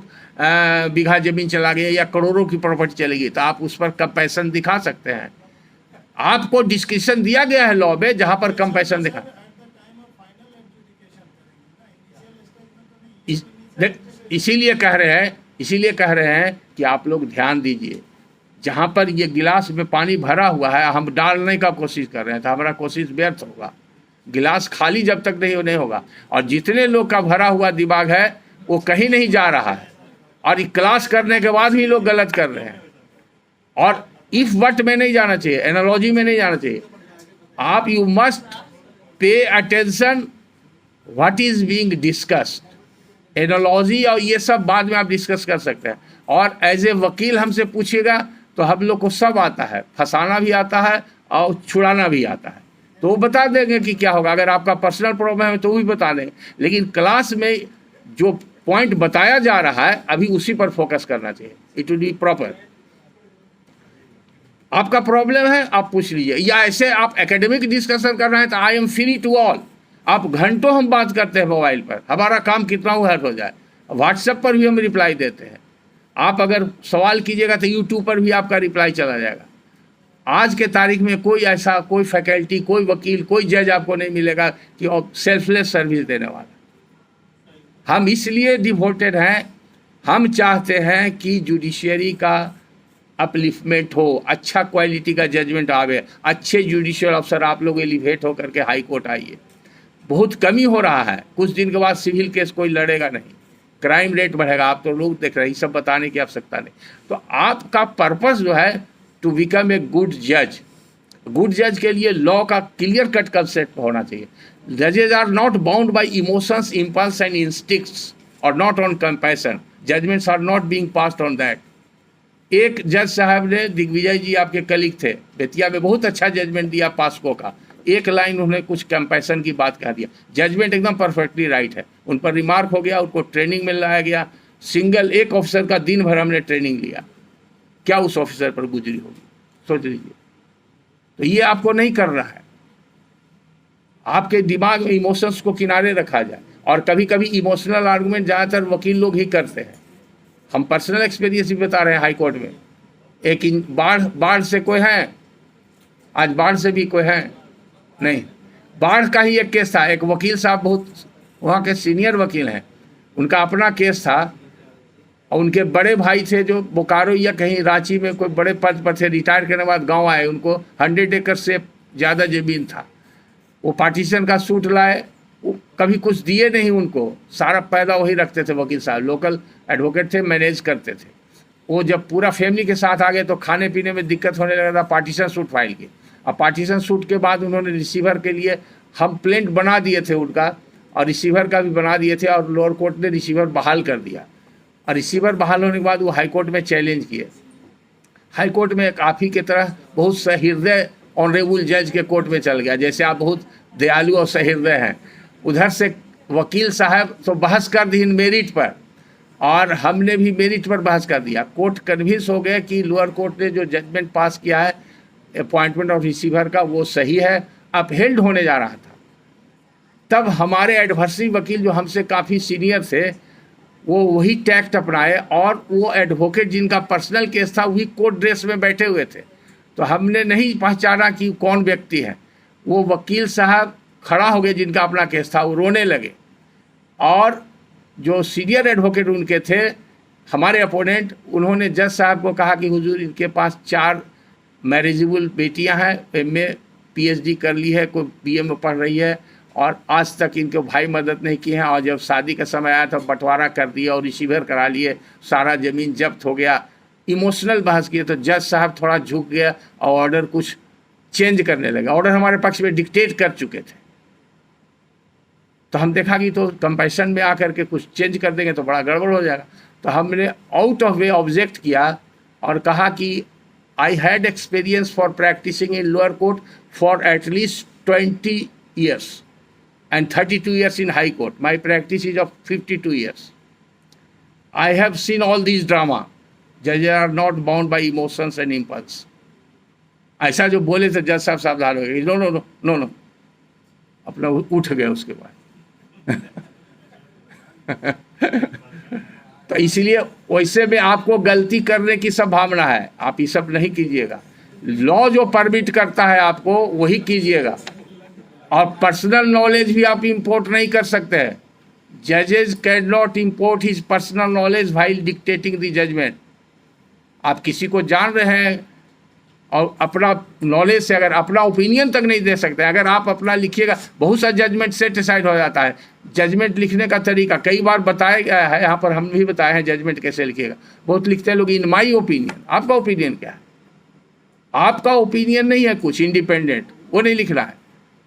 बीघा जमीन चला गया या करोड़ों की प्रॉपर्टी चली गई, तो आप उस पर कंपैशन दिखा सकते हैं। आपको डिस्क्रिप्शन दिया गया है लॉ में जहां पर कंपैशन दिखा। इसीलिए कह रहे हैं कि आप लोग ध्यान दीजिए। जहां पर ये गिलास में पानी भरा हुआ है, हम डालने का कोशिश कर रहे हैं तो हमारा कोशिश व्यर्थ होगा। गिलास खाली जब तक नहीं होगा, और जितने लोग का भरा हुआ दिमाग है वो कहीं नहीं जा रहा है, और क्लास करने के बाद भी लोग गलत कर रहे हैं। और इफ बट में नहीं जाना चाहिए, एनालॉजी में नहीं जाना चाहिए। आप you must pay attention what is being discussed. Analogy और ये सब बाद में आप डिस्कस कर सकते हैं। और एज ए वकील हमसे पूछिएगा तो हम लोग को सब आता है, फंसाना भी आता है और छुड़ाना भी आता है, तो वो बता देंगे कि क्या होगा। अगर आपका पर्सनल प्रॉब्लम है तो वो भी बता देंगे। लेकिन क्लास में जो पॉइंट बताया जा रहा है अभी उसी पर फोकस करना चाहिए। It will be proper. आपका प्रॉब्लम है आप पूछ लीजिए, या ऐसे आप एकेडमिक डिस्कशन कर रहे हैं तो I am free to all. आप घंटों हम बात करते हैं मोबाइल पर, हमारा काम कितना वो हर्ट हो जाए। व्हाट्सएप पर भी हम रिप्लाई देते हैं। आप अगर सवाल कीजिएगा तो यूट्यूब पर भी आपका रिप्लाई चला जाएगा। आज के तारीख में कोई फैकल्टी, कोई वकील, कोई जज आपको नहीं मिलेगा कि सेल्फलेस सर्विस देने वाला। हम इसलिए डिवोटेड हैं, हम चाहते हैं कि जुडिशियरी का अपलिफ्टमेंट हो, अच्छा क्वालिटी का जजमेंट आवे, अच्छे जुडिशियल अफसर आप लोग एलिवेट होकर के हाई कोर्ट आइए। बहुत कमी हो रहा है, कुछ दिन के बाद सिविल केस कोई लड़ेगा नहीं, क्राइम रेट बढ़ेगा। आप तो लोग देख रहे हैं, ये सब बताने की आवश्यकता नहीं। तो आपका पर्पस जो है टू बिकम ए गुड जज। गुड जज के लिए लॉ का क्लियर कट कंसेप्ट होना चाहिए। जजेज are not bound by emotions, impulse and instincts और not on compassion. Judgments are not being passed on that. एक जज साहब ने, दिग्विजय जी आपके कलीग थे, बेतिया में बहुत अच्छा जजमेंट दिया पास्को का। एक लाइन उन्होंने कुछ कंपैशन की बात कह दिया, जजमेंट एकदम परफेक्टली राइट है। उन पर रिमार्क हो गया, उनको ट्रेनिंग में लाया गया। सिंगल एक ऑफिसर का दिन भर हमने ट्रेनिंग लिया, क्या उस ऑफिसर पर गुजरी होगी, सोच लीजिए। तो ये आपको नहीं कर रहा है, आपके दिमाग में इमोशंस को किनारे रखा जाए। और कभी कभी इमोशनल आर्गुमेंट ज़्यादातर वकील लोग ही करते हैं। हम पर्सनल एक्सपीरियंस ही बता रहे हैं। हाई कोर्ट में एक बाढ़ से कोई है, आज बाढ़ से भी कोई है नहीं। बाढ़ का ही एक केस था, एक वकील साहब बहुत वहाँ के सीनियर वकील हैं, उनका अपना केस था और उनके बड़े भाई थे जो बोकारो या कहीं रांची में कोई बड़े पद पर थे, रिटायर करने के बाद गांव आए, उनको 100 एकड़ से ज़्यादा ज़मीन था। वो पार्टीशन का सूट लाए, वो कभी कुछ दिए नहीं उनको, सारा पैदा वही रखते थे वकील साहब, लोकल एडवोकेट थे, मैनेज करते थे। वो जब पूरा फैमिली के साथ आ गए तो खाने पीने में दिक्कत होने लगा था, पार्टीशन सूट फाइल की। और पार्टीशन सूट के बाद उन्होंने रिसीवर के लिए हम प्लेंट बना दिए थे उनका, और रिसीवर का भी बना दिए थे, और लोअर कोर्ट ने रिसीवर बहाल कर दिया। और रिसीवर बहाल होने के बाद वो हाई कोर्ट में चैलेंज किए। हाई कोर्ट में एक आप ही की तरह बहुत सहृदय ऑनरेबल जज के कोर्ट में चल गया, जैसे आप बहुत दयालु और सहृदय हैं। उधर से वकील साहब तो बहस कर दी मेरिट पर, और हमने भी मेरिट पर बहस कर दिया। कोर्ट कन्विंस हो गए कि लोअर कोर्ट ने जो जजमेंट पास किया है अपॉइंटमेंट ऑफ रिसीवर का, वो सही है, अपहेल्ड होने जा रहा था। तब हमारे एडवर्सरी वकील जो हमसे काफ़ी सीनियर थे, वो वही टैक्ट अपनाए, और वो एडवोकेट जिनका पर्सनल केस था वही कोर्ट ड्रेस में बैठे हुए थे। तो हमने नहीं पहचाना कि कौन व्यक्ति है। वो वकील साहब खड़ा हो गए जिनका अपना केस था, वो रोने लगे। और जो सीनियर एडवोकेट उनके थे, हमारे अपोनेंट, उन्होंने जज साहब को कहा कि हुजूर इनके पास 4 मैरिजेबल बेटियां हैं, एमए पीएचडी कर ली है, कोई बीए में पढ़ रही है, और आज तक इनके भाई मदद नहीं की हैं, और जब शादी का समय आया तो बंटवारा कर दिया और रिसीवर करा लिए, सारा ज़मीन जब्त हो गया। इमोशनल बहस किए तो जज साहब थोड़ा झुक गया और ऑर्डर कुछ चेंज करने लगा। ऑर्डर हमारे पक्ष में डिक्टेट कर चुके थे, तो हम देखा कि तो कंपैशन में आकर के कुछ चेंज कर देंगे तो बड़ा गड़बड़ हो जाएगा। तो हमने आउट ऑफ वे ऑब्जेक्ट किया और कहा कि I had experience for practising in lower court for at least 20 years and 32 years in high court. My practice is of 52 years. I have seen all these drama. Judges are not bound by emotions and impulse. ऐसा जो बोले थे जज साहब सावधान हो गए, no no no no no, अपना उठ गए उसके बाद। तो इसलिए वैसे में आपको गलती करने की संभावना है, आप ये सब नहीं कीजिएगा। लॉ जो परमिट करता है आपको वही कीजिएगा, और पर्सनल नॉलेज भी आप इंपोर्ट नहीं कर सकते हैं। जजेज can not import his personal knowledge while dictating the judgment. आप किसी को जान रहे हैं और अपना नॉलेज से अगर अपना ओपिनियन तक नहीं दे सकते, अगर आप अपना लिखिएगा, बहुत सा जजमेंट सेट डिसाइड हो जाता है। जजमेंट लिखने का तरीका कई बार बताया गया है, यहाँ पर हम भी बताए हैं जजमेंट कैसे लिखिएगा। बहुत लिखते हैं लोग इन माई ओपिनियन। आपका ओपिनियन क्या है? आपका ओपिनियन नहीं है कुछ इंडिपेंडेंट, वो नहीं लिखना है।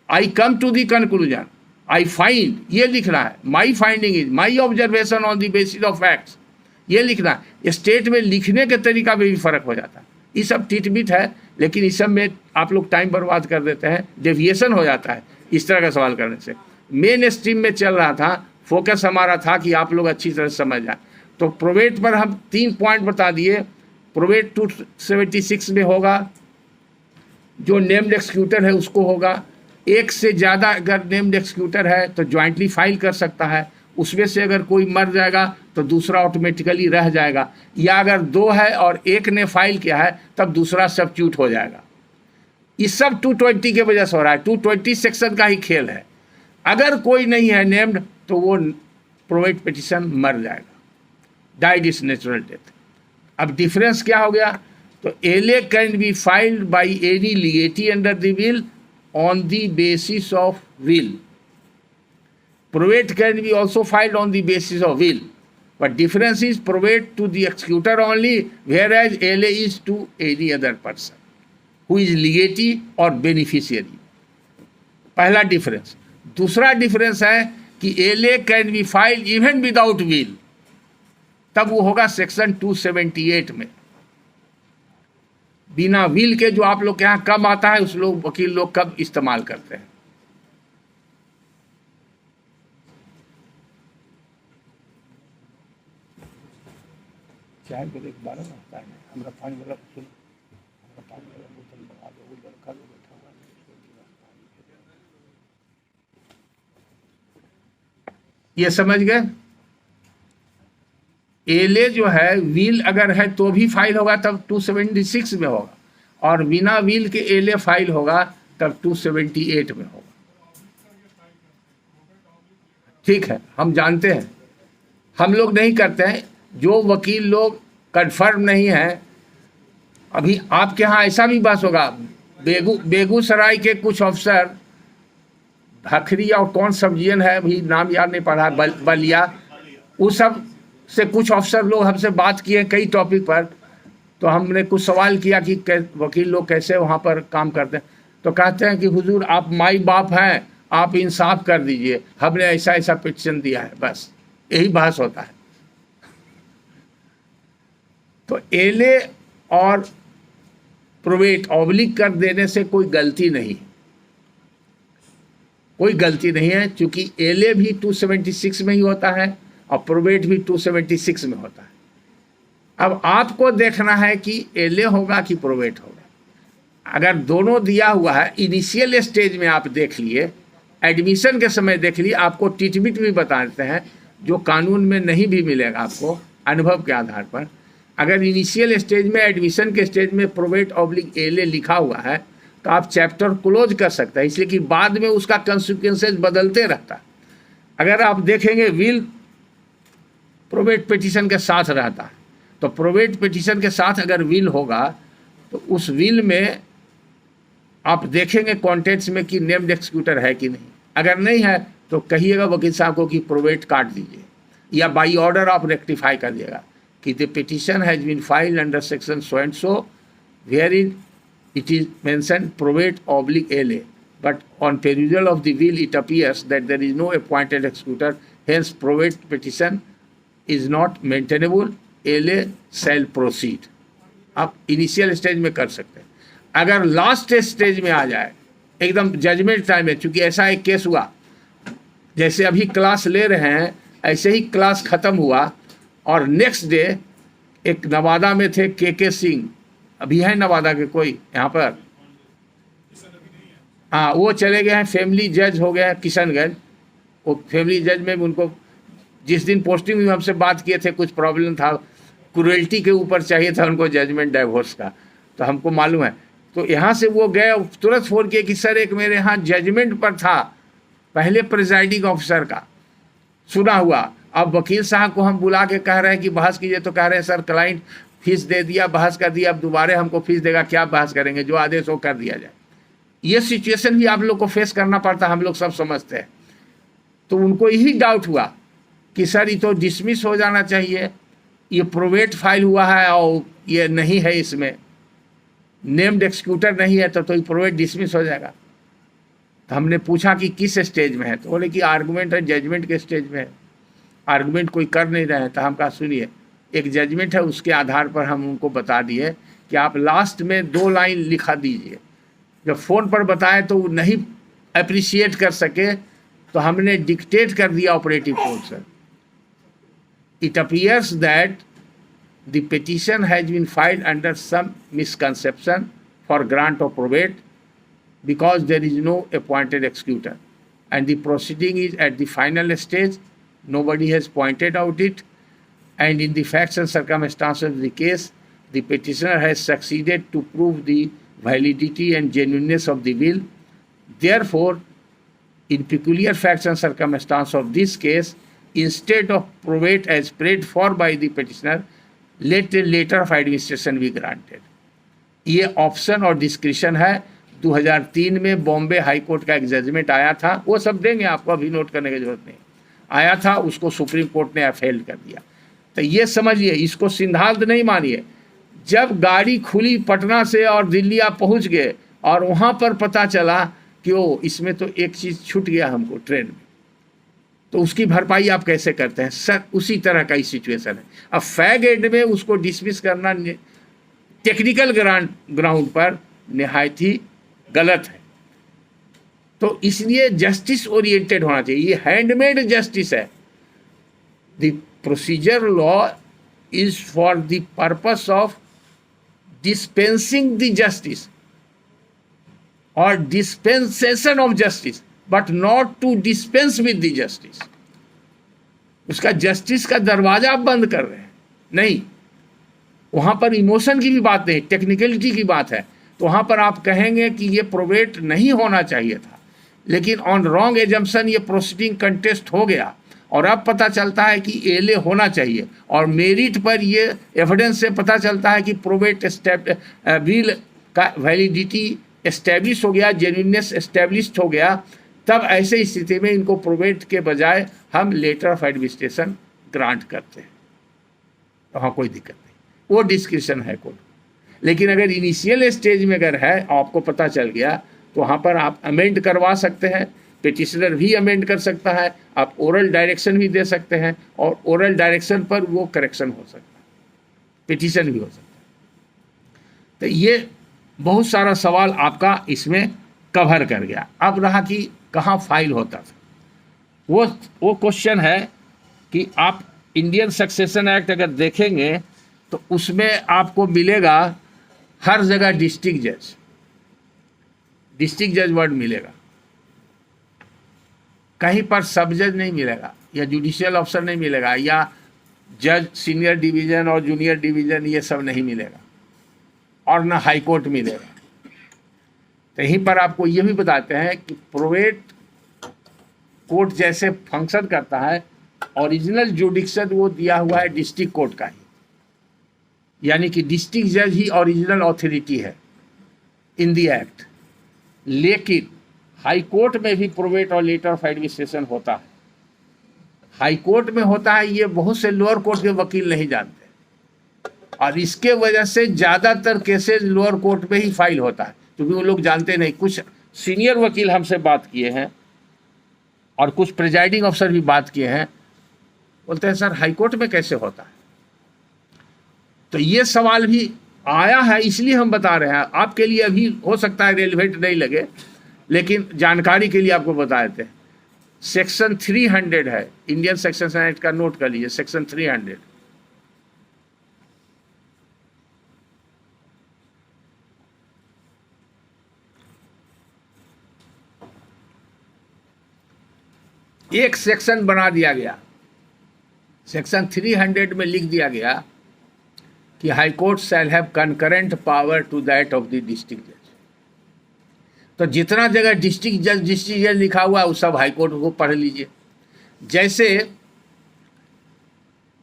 I come to the conclusion, I find, ये लिखना है। My finding is my observation on the basis of facts, ये लिखना है। स्टेट में लिखने के तरीका में भी फर्क हो जाता है। ये सब टिटबिट है, लेकिन इस सब में आप लोग टाइम बर्बाद कर देते हैं, डेविएशन हो जाता है इस तरह का सवाल करने से। मेन स्ट्रीम में चल रहा था, फोकस हमारा था कि आप लोग अच्छी तरह समझ जाए। तो प्रोवेट पर हम 3 पॉइंट बता दिए। प्रोवेट 276 में होगा, जो नेम्ड एक्सक्यूटर है उसको होगा। एक से ज़्यादा अगर नेम्ड एक्सक्यूटर है तो ज्वाइंटली फाइल कर सकता है, उसमें से अगर कोई मर जाएगा तो दूसरा ऑटोमेटिकली रह जाएगा, या अगर 2 है और एक ने फाइल किया है तब दूसरा सब्स्टिट्यूट हो जाएगा। ये सब 220 के वजह से हो रहा है, 220 सेक्शन का ही खेल है। अगर कोई नहीं है नेम्ड तो वो प्रोवेट पिटिशन मर जाएगा, डाइड इज नेचुरल डेथ। अब डिफरेंस क्या हो गया? तो LA can be filed by any legatee under the will on the basis of will. Probate can be also filed on the basis of will, but difference is probate to the executor only, whereas LA is to any other person who is legatee or beneficiary. पहला डिफरेंस। दूसरा डिफरेंस है कि LA can be filed even without will, तब वो होगा सेक्शन 278 में। बिना विल के जो आप लोग के यहाँ कब आता है, उस लोग वकील लोग कब इस्तेमाल करते हैं। चाय को देख 12 में होता है, हमारा पानी वाला बोतल, हमारा पानी वाला बोतल लगा दो, वो लड़का जो बैठा हुआ है। ये समझ गए। एले जो है विल अगर है तो भी फाइल होगा तब 276 में होगा, और बिना विल के एले फाइल होगा तब 278 में होगा। ठीक है, हम जानते हैं, हम लोग नहीं करते हैं। जो वकील लोग कन्फर्म नहीं है, अभी आपके यहाँ ऐसा भी बस होगा, बेगूसराय के कुछ अफसर, भखरी और कौन सब्जियन है, अभी नाम याद नहीं पड़ा, बलिया, उस सब से कुछ अफसर लोग हमसे बात किए कई टॉपिक पर। तो हमने कुछ सवाल किया कि वकील लोग कैसे वहाँ पर काम करते हैं, तो कहते हैं कि हुजूर आप माई बाप हैं, आप इंसाफ कर दीजिए, हमने ऐसा ऐसा पिटीशन दिया है, बस यही बहस होता है। तो एले और प्रोवेट ऑब्लिक कर देने से कोई गलती नहीं, कोई गलती नहीं है, क्योंकि एले भी 276 में ही होता है और प्रोवेट भी 276 में होता है। अब आपको देखना है कि एले होगा कि प्रोवेट होगा। अगर दोनों दिया हुआ है, इनिशियल स्टेज में आप देख लिए, एडमिशन के समय देख लिए, आपको टिटबिट भी बता देते हैं जो कानून में नहीं भी मिलेगा आपको अनुभव के आधार पर। अगर इनिशियल स्टेज में, एडमिशन के स्टेज में प्रोवेट ऑब्लिक एले लिखा हुआ है तो आप चैप्टर क्लोज कर सकते हैं, इसलिए कि बाद में उसका कंसिक्वेंसेज बदलते रहता है। अगर आप देखेंगे विल प्रोवेट पिटीशन के साथ रहता है, तो प्रोवेट पिटीशन के साथ अगर विल होगा तो उस विल में आप देखेंगे कॉन्टेंट्स में कि नेम्ड एक्सिक्यूटर है कि नहीं। अगर नहीं है तो कहिएगा वकील साहब को कि प्रोवेट काट दीजिए, या बाई ऑर्डर आप रेक्टिफाई कर दिएगा कि the petition has been filed under section so and so where in it is mentioned probate oblique LA, but on perusal of the will it appears that there is no appointed executor, hence probate petition is not maintainable, LA shall proceed। आप इनिशियल स्टेज में कर सकते हैं। अगर लास्ट स्टेज में आ जाए, एकदम जजमेंट टाइम में, चूंकि ऐसा एक केस हुआ, जैसे अभी क्लास ले रहे हैं ऐसे ही क्लास ख़त्म हुआ और नेक्स्ट डे एक नवादा में थे के सिंह, अभी है नवादा के कोई यहाँ पर, हाँ वो चले गए हैं, फैमिली जज हो गए हैं किशनगंज। वो फैमिली जज में उनको जिस दिन पोस्टिंग में हमसे बात किए थे कुछ प्रॉब्लम था, क्रूएल्टी के ऊपर चाहिए था उनको जजमेंट डाइवोर्स का, तो हमको मालूम है। तो यहाँ से वो गए, तुरंत फ़ोन किए कि सर एक मेरे यहाँ जजमेंट पर था पहले प्रिजाइडिंग ऑफिसर का, सुना हुआ, अब वकील साहब को हम बुला के कह रहे हैं कि बहस कीजिए, तो कह रहे हैं सर क्लाइंट फीस दे दिया, बहस कर दिया, अब दोबारा हमको फीस देगा, क्या बहस करेंगे, जो आदेश हो कर दिया जाए। ये सिचुएशन भी आप लोग को फेस करना पड़ता है, हम लोग सब समझते हैं। तो उनको यही डाउट हुआ कि सर ये तो डिसमिस हो जाना चाहिए, ये प्रोवेट फाइल हुआ है और ये नहीं है, इसमें नेम्ड एक्सिक्यूटर नहीं है, तो ये प्रोवेट डिसमिस हो जाएगा। तो हमने पूछा कि किस स्टेज में है, तो बोले कि आर्गूमेंट है, जजमेंट के स्टेज में है, आर्गूमेंट कोई कर नहीं रहे हैं। तो हम कहा सुनिए, एक जजमेंट है, उसके आधार पर हम उनको बता दिए कि आप लास्ट में 2 लाइन लिखा दीजिए। जब फ़ोन पर बताए तो वो नहीं अप्रिशिएट कर सके, तो हमने डिक्टेट कर दिया ऑपरेटिव कोर्ट से, it appears that the petition has been filed under some misconception for grant of probate because there is no appointed executor and the proceeding is at the final stage, nobody has pointed out it, and in the facts and circumstances of the case, the petitioner has succeeded to prove the validity and genuineness of the will. Therefore, in peculiar facts and circumstances of this case, instead of probate as prayed for by the petitioner, let a letter of administration be granted. ये ऑप्शन और डिस्क्रिशन है। 2003 में बॉम्बे हाई कोर्ट का एक जजमेंट आया था, वो सब देंगे आपको, अभी नोट करने की जरूरत नहीं, आया था, उसको सुप्रीम कोर्ट ने अफेल कर दिया। तो ये समझिए, इसको सिद्धांत नहीं मानिए। जब गाड़ी खुली पटना से और दिल्ली आप पहुंच गए और वहाँ पर पता चला कि ओ इसमें तो एक चीज़ छूट गया हमको ट्रेन में, तो उसकी भरपाई आप कैसे करते हैं? सर उसी तरह का ही सिचुएशन है। अब फैग एंड में उसको डिसमिस करना टेक्निकल ग्राउंड पर निहायत ही गलत है। तो इसलिए जस्टिस ओरिएंटेड होना चाहिए, ये हैंडमेड जस्टिस है। The procedure law is for the purpose of dispensing the justice और dispensation of justice, but not to dispense with the justice. उसका जस्टिस का दरवाजा आप बंद कर रहे हैं, नहीं, वहां पर इमोशन की भी बात नहीं, टेक्निकलिटी की बात है। तो वहां पर आप कहेंगे कि ये प्रोवेट नहीं होना चाहिए था, लेकिन ऑन रॉन्ग एजम्पशन ये प्रोसीडिंग कंटेस्ट हो गया और अब पता चलता है कि एले होना चाहिए, और मेरिट पर ये एविडेंस से पता चलता है कि प्रोवेट विल का वैलिडिटी एस्टेब्लिश हो गया, जेन्युइननेस एस्टेब्लिश्ड हो गया, तब ऐसे स्थिति में इनको प्रोवेट के बजाय हम लेटर ऑफ एडमिनिस्ट्रेशन ग्रांट करते हैं। वहाँ कोई दिक्कत नहीं, वो डिस्क्रिप्शन है कोर्ट। लेकिन अगर इनिशियल स्टेज में अगर है, आपको पता चल गया, तो वहाँ पर आप अमेंड करवा सकते हैं, पिटिशनर भी अमेंड कर सकता है, आप ओरल डायरेक्शन भी दे सकते हैं, और ओरल डायरेक्शन पर वो करेक्शन हो सकता है, पिटिशन भी हो सकता है। तो ये बहुत सारा सवाल आपका इसमें कवर कर गया। अब रहा कि कहाँ फाइल होता था, वो क्वेश्चन है कि आप इंडियन सक्सेशन एक्ट अगर देखेंगे तो उसमें आपको मिलेगा हर जगह डिस्ट्रिक्ट जज वर्ड मिलेगा, कहीं पर सब जज नहीं मिलेगा, या जुडिशियल ऑफिसर नहीं मिलेगा, या जज सीनियर डिवीजन और जूनियर डिवीजन, ये सब नहीं मिलेगा, और ना हाई कोर्ट मिलेगा। तो यहीं पर आपको ये भी बताते हैं कि प्रोवेट कोर्ट जैसे फंक्शन करता है, ओरिजिनल जुडिक्शन वो दिया हुआ है डिस्ट्रिक्ट कोर्ट का ही, यानी कि डिस्ट्रिक्ट जज ही ओरिजिनल अथॉरिटी है इन द एक्ट। लेकिन हाई कोर्ट में भी प्रोवेट और लेटर ऑफ एडमिनिस्ट्रेशन होता है। हाई कोर्ट में होता है, ये बहुत से लोअर कोर्ट के वकील नहीं जानते, और इसके वजह से ज़्यादातर केसेस लोअर कोर्ट में ही फाइल होता है, क्योंकि वो लोग जानते नहीं। कुछ सीनियर वकील हमसे बात किए हैं और कुछ प्रिजाइडिंग अफसर भी बात किए हैं, बोलते हैं सर हाई कोर्ट में कैसे होता है। तो ये सवाल भी आया है, इसलिए हम बता रहे हैं। आपके लिए अभी हो सकता है रेलिवेंट नहीं लगे, लेकिन जानकारी के लिए आपको बता देते हैं। सेक्शन 300 है इंडियन सेक्शन एक्ट का, नोट कर लीजिए, सेक्शन 300। एक सेक्शन बना दिया गया, सेक्शन 300 में लिख दिया गया कि high court shall have concurrent power to that of the district जज। तो जितना जगह डिस्ट्रिक्ट जज लिखा हुआ है, वो सब हाई कोर्ट को पढ़ लीजिए। जैसे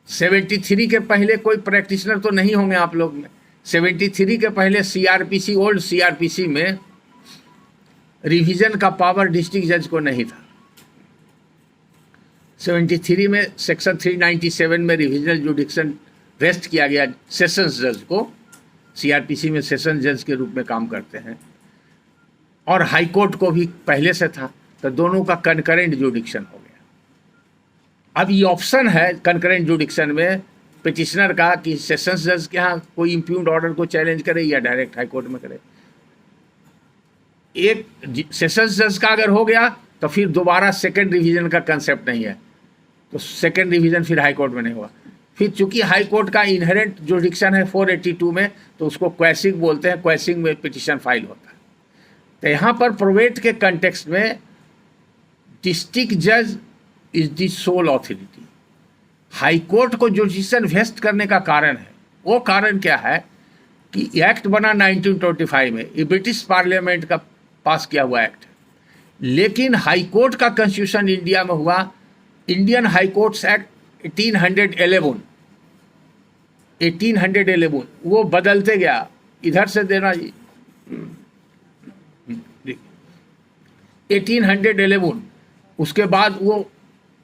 73 के पहले कोई प्रैक्टिशनर तो नहीं होंगे आप लोग में। 73 के पहले सीआरपीसी, ओल्ड सीआरपीसी में रिवीजन का पावर डिस्ट्रिक्ट जज को नहीं था। 73 में सेक्शन 397 में रिविजनल जुडिक्शन वेस्ट किया गया सेशंस जज को। सीआरपीसी में सेशन जज के रूप में काम करते हैं, और हाई कोर्ट को भी पहले से था, तो दोनों का कंकरेंट जुडिक्शन हो गया। अब ये ऑप्शन है कंकरेंट जुडिक्शन में पिटिशनर का कि सेशंस जज के यहाँ कोई इम्प्यूग्ड ऑर्डर को चैलेंज करे या डायरेक्ट हाई कोर्ट में करे। एक सेशंस जज का अगर हो गया तो फिर दोबारा सेकेंड रिवीजन का कंसेप्ट नहीं है, तो सेकेंड रिवीजन फिर हाई कोर्ट में नहीं हुआ। फिर चूंकि हाई कोर्ट का इनहेरेंट जुडिक्शन है 482 में, तो उसको क्वेसिंग बोलते हैं, क्वेसिंग में पिटिशन फाइल होता है। तो यहाँ पर प्रोवेट के कंटेक्स्ट में डिस्ट्रिक्ट जज is the soul authority. High court को जुडिक्शन वेस्ट करने का कारण है, वो कारण क्या है कि एक्ट बना 1925 में, ये ब्रिटिश पार्लियामेंट का पास किया हुआ एक्ट है। लेकिन हाई कोर्ट का कॉन्स्टिट्यूशन इंडिया में हुआ इंडियन हाई कोर्ट्स एक्ट 1811, वो बदलते गया। इधर से देना जी, 1811। उसके बाद वो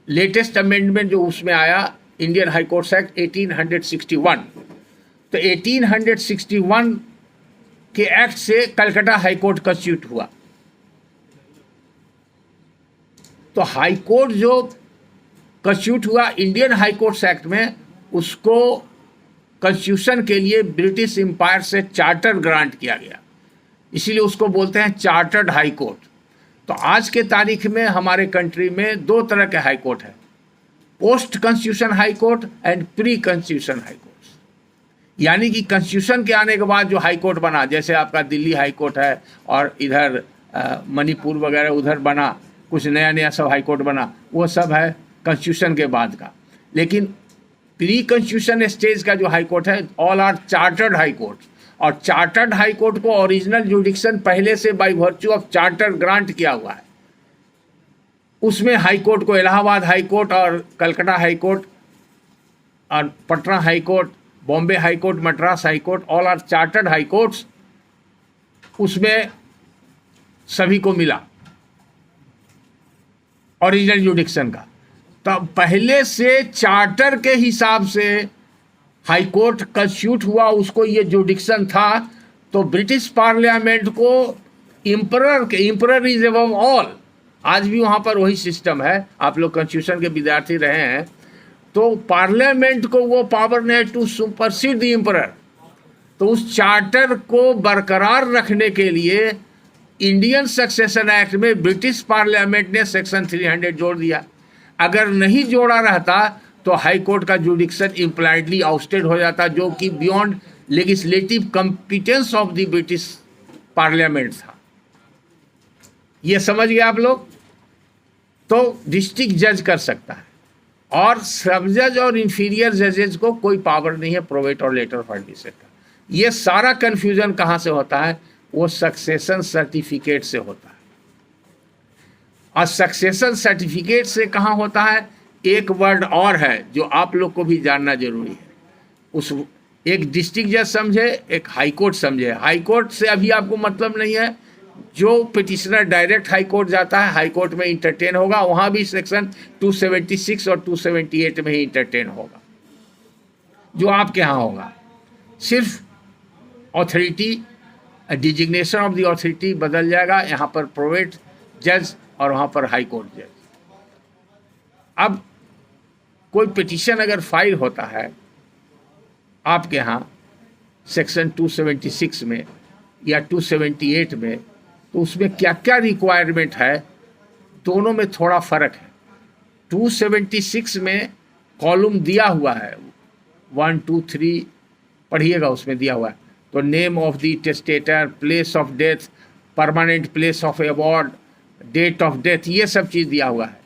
लेटेस्ट अमेंडमेंट जो उसमें आया इंडियन हाई कोर्ट्स एक्ट 1861। तो 1861 के एक्ट से कलकत्ता हाई कोर्ट कॉन्स्टिट्यूट हुआ। तो हाई कोर्ट जो कॉन्स्टिट्यूट हुआ इंडियन हाई कोर्ट्स एक्ट में, उसको कॉन्स्टिट्यूशन के लिए ब्रिटिश एम्पायर से चार्टर ग्रांट किया गया, इसीलिए उसको बोलते हैं चार्टर्ड हाई कोर्ट। तो आज के तारीख में हमारे कंट्री में दो तरह के हाई कोर्ट है, post constitution high court and pre constitution high court. यानी कि कॉन्स्टिट्यूशन के आने के बाद जो हाई कोर्ट बना, जैसे आपका दिल्ली हाई कोर्ट है और इधर मणिपुर वगैरह उधर बना, कुछ नया नया सब हाई कोर्ट बना, वो सब है कॉन्स्टिट्यूशन के बाद का। लेकिन प्री कॉन्स्टिट्यूशन स्टेज का जो हाई कोर्ट है, all are chartered high court. और चार्टर्ड हाई कोर्ट को ओरिजिनल जुडिक्शन पहले से by virtue of charter grant किया हुआ है। उसमें हाई कोर्ट को इलाहाबाद हाई कोर्ट और कलकत्ता हाई कोर्ट और Patna high court, Bombay high court, Madras high court, all are chartered high courts, उसमें सभी को मिला ओरिजिनल जुडिक्शन का। तो पहले से चार्टर के हिसाब से हाई कोर्ट कंस्टिट्यूट हुआ, उसको ये जुडिक्शन था। तो ब्रिटिश पार्लियामेंट को इम्परर इज अबव ऑल, आज भी वहाँ पर वही सिस्टम है। आप लोग कॉन्स्टिट्यूशन के विद्यार्थी रहे हैं, तो पार्लियामेंट को वो पावर नहीं टू सुपरसीड द इम्परर। तो उस चार्टर को बरकरार रखने के लिए इंडियन सक्सेशन एक्ट में ब्रिटिश पार्लियामेंट ने सेक्शन 300 जोड़ दिया। अगर नहीं जोड़ा रहता तो हाई कोर्ट का जुडिक्शन इम्प्लाइडली आउस्टेड हो जाता, जो कि beyond legislative competence of the British parliament था। ये समझ गए आप लोग? तो डिस्ट्रिक्ट जज कर सकता है, और सब जज और इंफीरियर जजेज को कोई पावर नहीं है प्रोवेट और लेटर ऑफ एडमिशन का। ये सारा कन्फ्यूजन कहाँ से होता है? वो सक्सेशन सर्टिफिकेट से होता है। और सक्सेशन सर्टिफिकेट से कहाँ होता है? एक वर्ड और है जो आप लोग को भी जानना जरूरी है। उस एक डिस्ट्रिक्ट जज समझे, एक हाई कोर्ट समझे। हाई कोर्ट से अभी आपको मतलब नहीं है। जो पिटिशनर डायरेक्ट हाई कोर्ट जाता है, हाई कोर्ट में इंटरटेन होगा, वहाँ भी सेक्शन 276 और 278 में ही इंटरटेन होगा, जो आपके यहाँ होगा। सिर्फ authority, designation of the authority बदल जाएगा, यहाँ पर प्रोवेट जज और वहाँ पर हाई कोर्ट जज। अब कोई पिटीशन अगर फाइल होता है आपके यहाँ सेक्शन 276 में या 278 में, तो उसमें क्या क्या रिक्वायरमेंट है, दोनों में थोड़ा फ़र्क है। 276 में कॉलम दिया हुआ है 1, 2, 3 पढ़िएगा, उसमें दिया हुआ है। तो name of the testator, place of death, permanent place of award, date of death, ये सब चीज़ दिया हुआ है।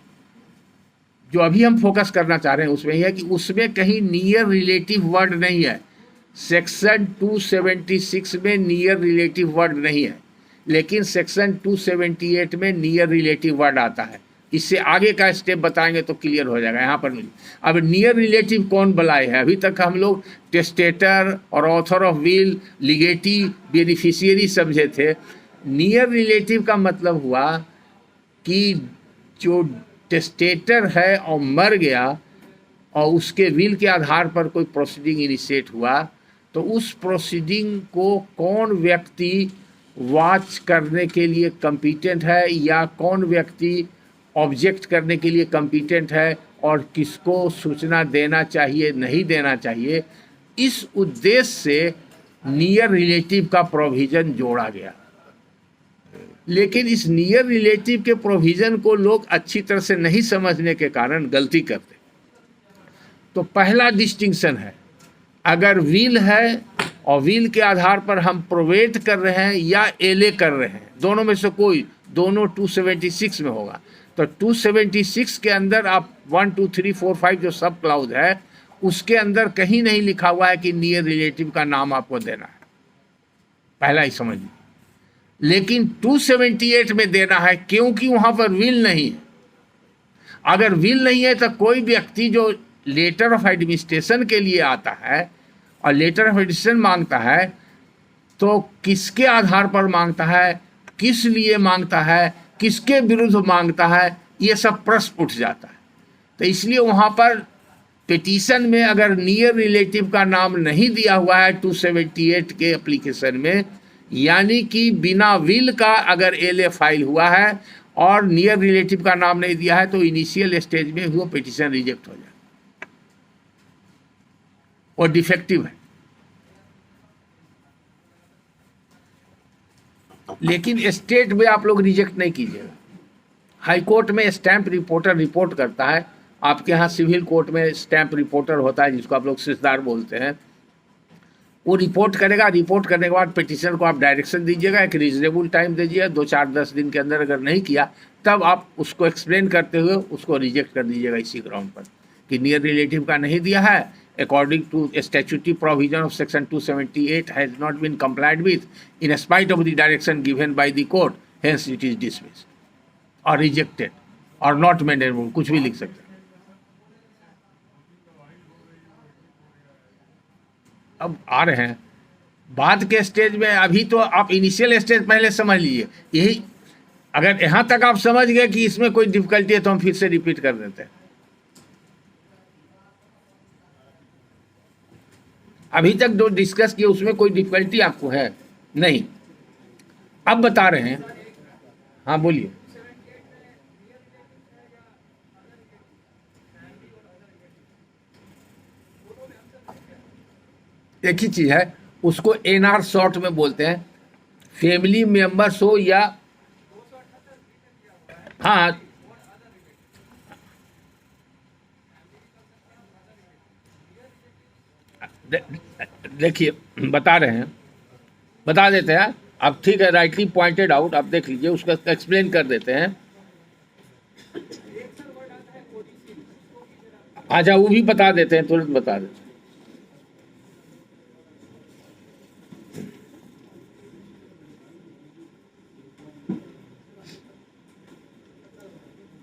जो अभी हम फोकस करना चाह रहे हैं उसमें यह है कि उसमें कहीं नियर रिलेटिव वर्ड नहीं है। सेक्शन 276 में नियर रिलेटिव वर्ड नहीं है, लेकिन सेक्शन 278 में नियर रिलेटिव वर्ड आता है। इससे आगे का स्टेप बताएंगे तो क्लियर हो जाएगा। यहाँ पर अब नियर रिलेटिव कौन बुलाए है? अभी तक हम लोग टेस्टेटर और ऑथर ऑफ विल, लिगेटी, बेनिफिशियरी समझे थे। नियर रिलेटिव का मतलब हुआ कि जो टेस्टेटर है और मर गया और उसके विल के आधार पर कोई प्रोसीडिंग इनिशिएट हुआ, तो उस प्रोसीडिंग को कौन व्यक्ति वॉच करने के लिए कम्पिटेंट है या कौन व्यक्ति ऑब्जेक्ट करने के लिए कम्पिटेंट है और किसको सूचना देना चाहिए, नहीं देना चाहिए, इस उद्देश्य से नियर रिलेटिव का प्रोविज़न जोड़ा गया। लेकिन इस नियर रिलेटिव के प्रोविज़न को लोग अच्छी तरह से नहीं समझने के कारण गलती करते। तो पहला डिस्टिंक्शन है, अगर विल है और विल के आधार पर हम प्रोवेट कर रहे हैं या एले कर रहे हैं, दोनों में से कोई, दोनों 276 में होगा। तो 276 के अंदर आप 1, 2, 3, 4, 5 जो सब क्लाउज है, उसके अंदर कहीं नहीं लिखा हुआ है कि नियर रिलेटिव का नाम आपको देना है। पहला ही समझिए। लेकिन 278 में देना है, क्योंकि वहाँ पर विल नहीं है। अगर विल नहीं है तो कोई व्यक्ति जो लेटर ऑफ एडमिनिस्ट्रेशन के लिए आता है और लेटर ऑफ एडमिनिस्ट्रेशन मांगता है, तो किसके आधार पर मांगता है, किस लिए मांगता है, किसके विरुद्ध मांगता है, ये सब प्रश्न उठ जाता है। तो इसलिए वहाँ पर पिटीशन में अगर नियर रिलेटिव का नाम नहीं दिया हुआ है 278 के एप्लीकेशन में, यानी कि बिना विल का अगर एलए फाइल हुआ है और नियर रिलेटिव का नाम नहीं दिया है, तो इनिशियल स्टेज में वो पिटीशन रिजेक्ट हो जाए और डिफेक्टिव है। लेकिन स्टेट में आप लोग रिजेक्ट नहीं कीजिएगा। हाई कोर्ट में स्टैंप रिपोर्टर रिपोर्ट करता है, आपके यहाँ सिविल कोर्ट में स्टैंप रिपोर्टर होता है जिसको आप लोग सिजदार बोलते हैं, वो रिपोर्ट करेगा। रिपोर्ट करने के बाद पिटिशनर को आप डायरेक्शन दीजिएगा, एक रीजनेबल टाइम दीजिएगा, 2-4-10 दिन के अंदर अगर नहीं किया तब आप उसको एक्सप्लेन करते हुए उसको रिजेक्ट कर दीजिएगा इसी ग्राउंड पर कि नियर रिलेटिव का नहीं दिया है, according to statutory provision of section 278 has not been complied with in spite of the direction given by the court, hence it is dismissed और रिजेक्टेड और नॉट मेंटेनेबल, कुछ भी लिख सकते हैं। अब आ रहे हैं बाद के स्टेज में। अभी तो आप इनिशियल स्टेज पहले समझ लीजिए। यही अगर यहां तक आप समझ गए कि इसमें कोई डिफिकल्टी है तो हम फिर से रिपीट कर देते हैं। अभी तक जो डिस्कस किए उसमें कोई डिफिकल्टी आपको है नहीं। अब बता रहे हैं, हाँ बोलिए। एक ही चीज है, उसको एनआर शॉर्ट में बोलते हैं, फैमिली मेंबर्स हो या हाँ देखिए बता रहे हैं, बता देते हैं। अब ठीक है, राइटली पॉइंटेड आउट, आप देख लीजिए, उसका एक्सप्लेन कर देते हैं। अच्छा वो भी बता देते हैं, तुरंत बता देते हैं।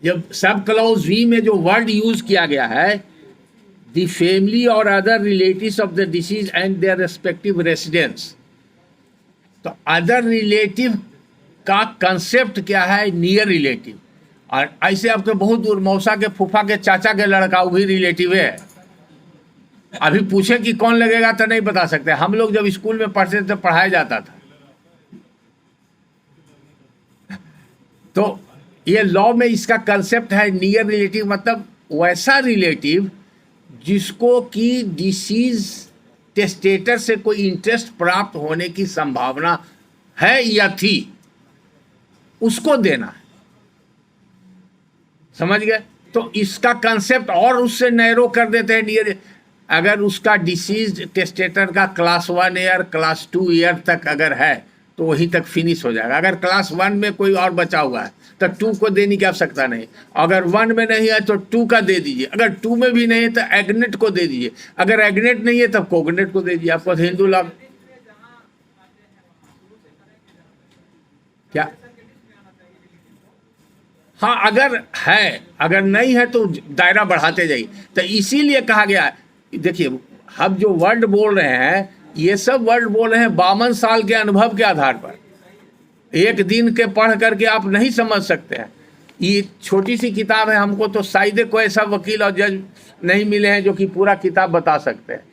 जब सब क्लॉज वी में जो वर्ड यूज किया गया है, द फैमिली और other relatives of the disease and their respective residence, तो अदर रिलेटिव का कंसेप्ट क्या है? Near relative. और ऐसे आपके बहुत दूर मौसा के फूफा के चाचा के लड़का वो भी रिलेटिव है। अभी पूछे कि कौन लगेगा तो नहीं बता सकते। हम लोग जब स्कूल में पढ़ते थे तो पढ़ाया जाता था। तो ये लॉ में इसका कंसेप्ट है नियर रिलेटिव, मतलब वैसा रिलेटिव जिसको कि डिसीज टेस्टेटर से कोई इंटरेस्ट प्राप्त होने की संभावना है या थी, उसको देना है। समझ गए? तो इसका कंसेप्ट और उससे नैरो कर देते हैं नियर। अगर उसका डिसीज टेस्टेटर का क्लास 1 ईयर क्लास 2 ईयर तक अगर है तो वहीं तक फिनिश हो जाएगा। अगर क्लास 1 में कोई और बचा हुआ है तो 2 को देने की आवश्यकता नहीं। अगर 1 में नहीं है तो 2 का दे दीजिए। अगर 2 में भी नहीं है तो एग्नेट को दे दीजिए। अगर एग्नेट नहीं है तब कोगनेट को दे दीजिए। आपको हिंदू लॉ क्या? हाँ अगर है, अगर नहीं है तो दायरा बढ़ाते जाइए। तो इसीलिए कहा गया है, देखिए हम जो वर्ड बोल रहे हैं ये सब वर्ड बोल रहे हैं 52 साल के अनुभव के आधार पर। एक दिन के पढ़ करके आप नहीं समझ सकते हैं। ये छोटी सी किताब है, हमको तो शायद कोई ऐसा वकील और जज नहीं मिले हैं जो कि पूरा किताब बता सकते हैं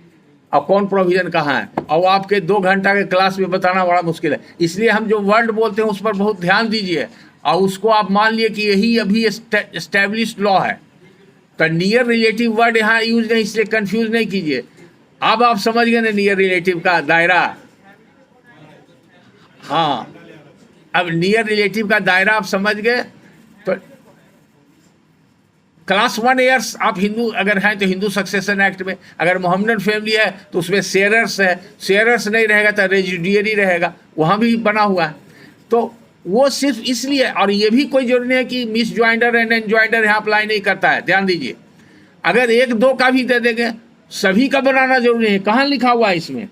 और कौन प्रोविजन कहाँ है, और आपके 2 घंटा के क्लास में बताना बड़ा मुश्किल है। इसलिए हम जो वर्ड बोलते हैं उस पर बहुत ध्यान दीजिए और उसको आप मान लिए कि यही अभी एस्टेब्लिश्ड लॉ है। तो नियर रिलेटिव वर्ड यहाँ यूज नहीं, इसलिए कंफ्यूज नहीं कीजिए। अब आप समझ गए ना नियर रिलेटिव का दायरा। हाँ अब नियर रिलेटिव का दायरा आप समझ गए। तो क्लास 1 ईयर्स आप हिंदू अगर हैं तो हिंदू सक्सेशन एक्ट में, अगर मोहम्मदन फैमिली है तो उसमें शेयरर्स है, शेयरर्स नहीं रहेगा तो रेजिडियरी रहेगा, वहाँ भी बना हुआ है। तो वो सिर्फ इसलिए, और ये भी कोई जरूरी नहीं है कि मिस ज्वाइंडर एंड एनज्वाइंडर यहाँ अप्लाई नहीं करता है। ध्यान दीजिए, अगर 1-2 का भी दे देंगे, सभी का बनाना जरूरी है। कहाँ लिखा हुआ है इसमें?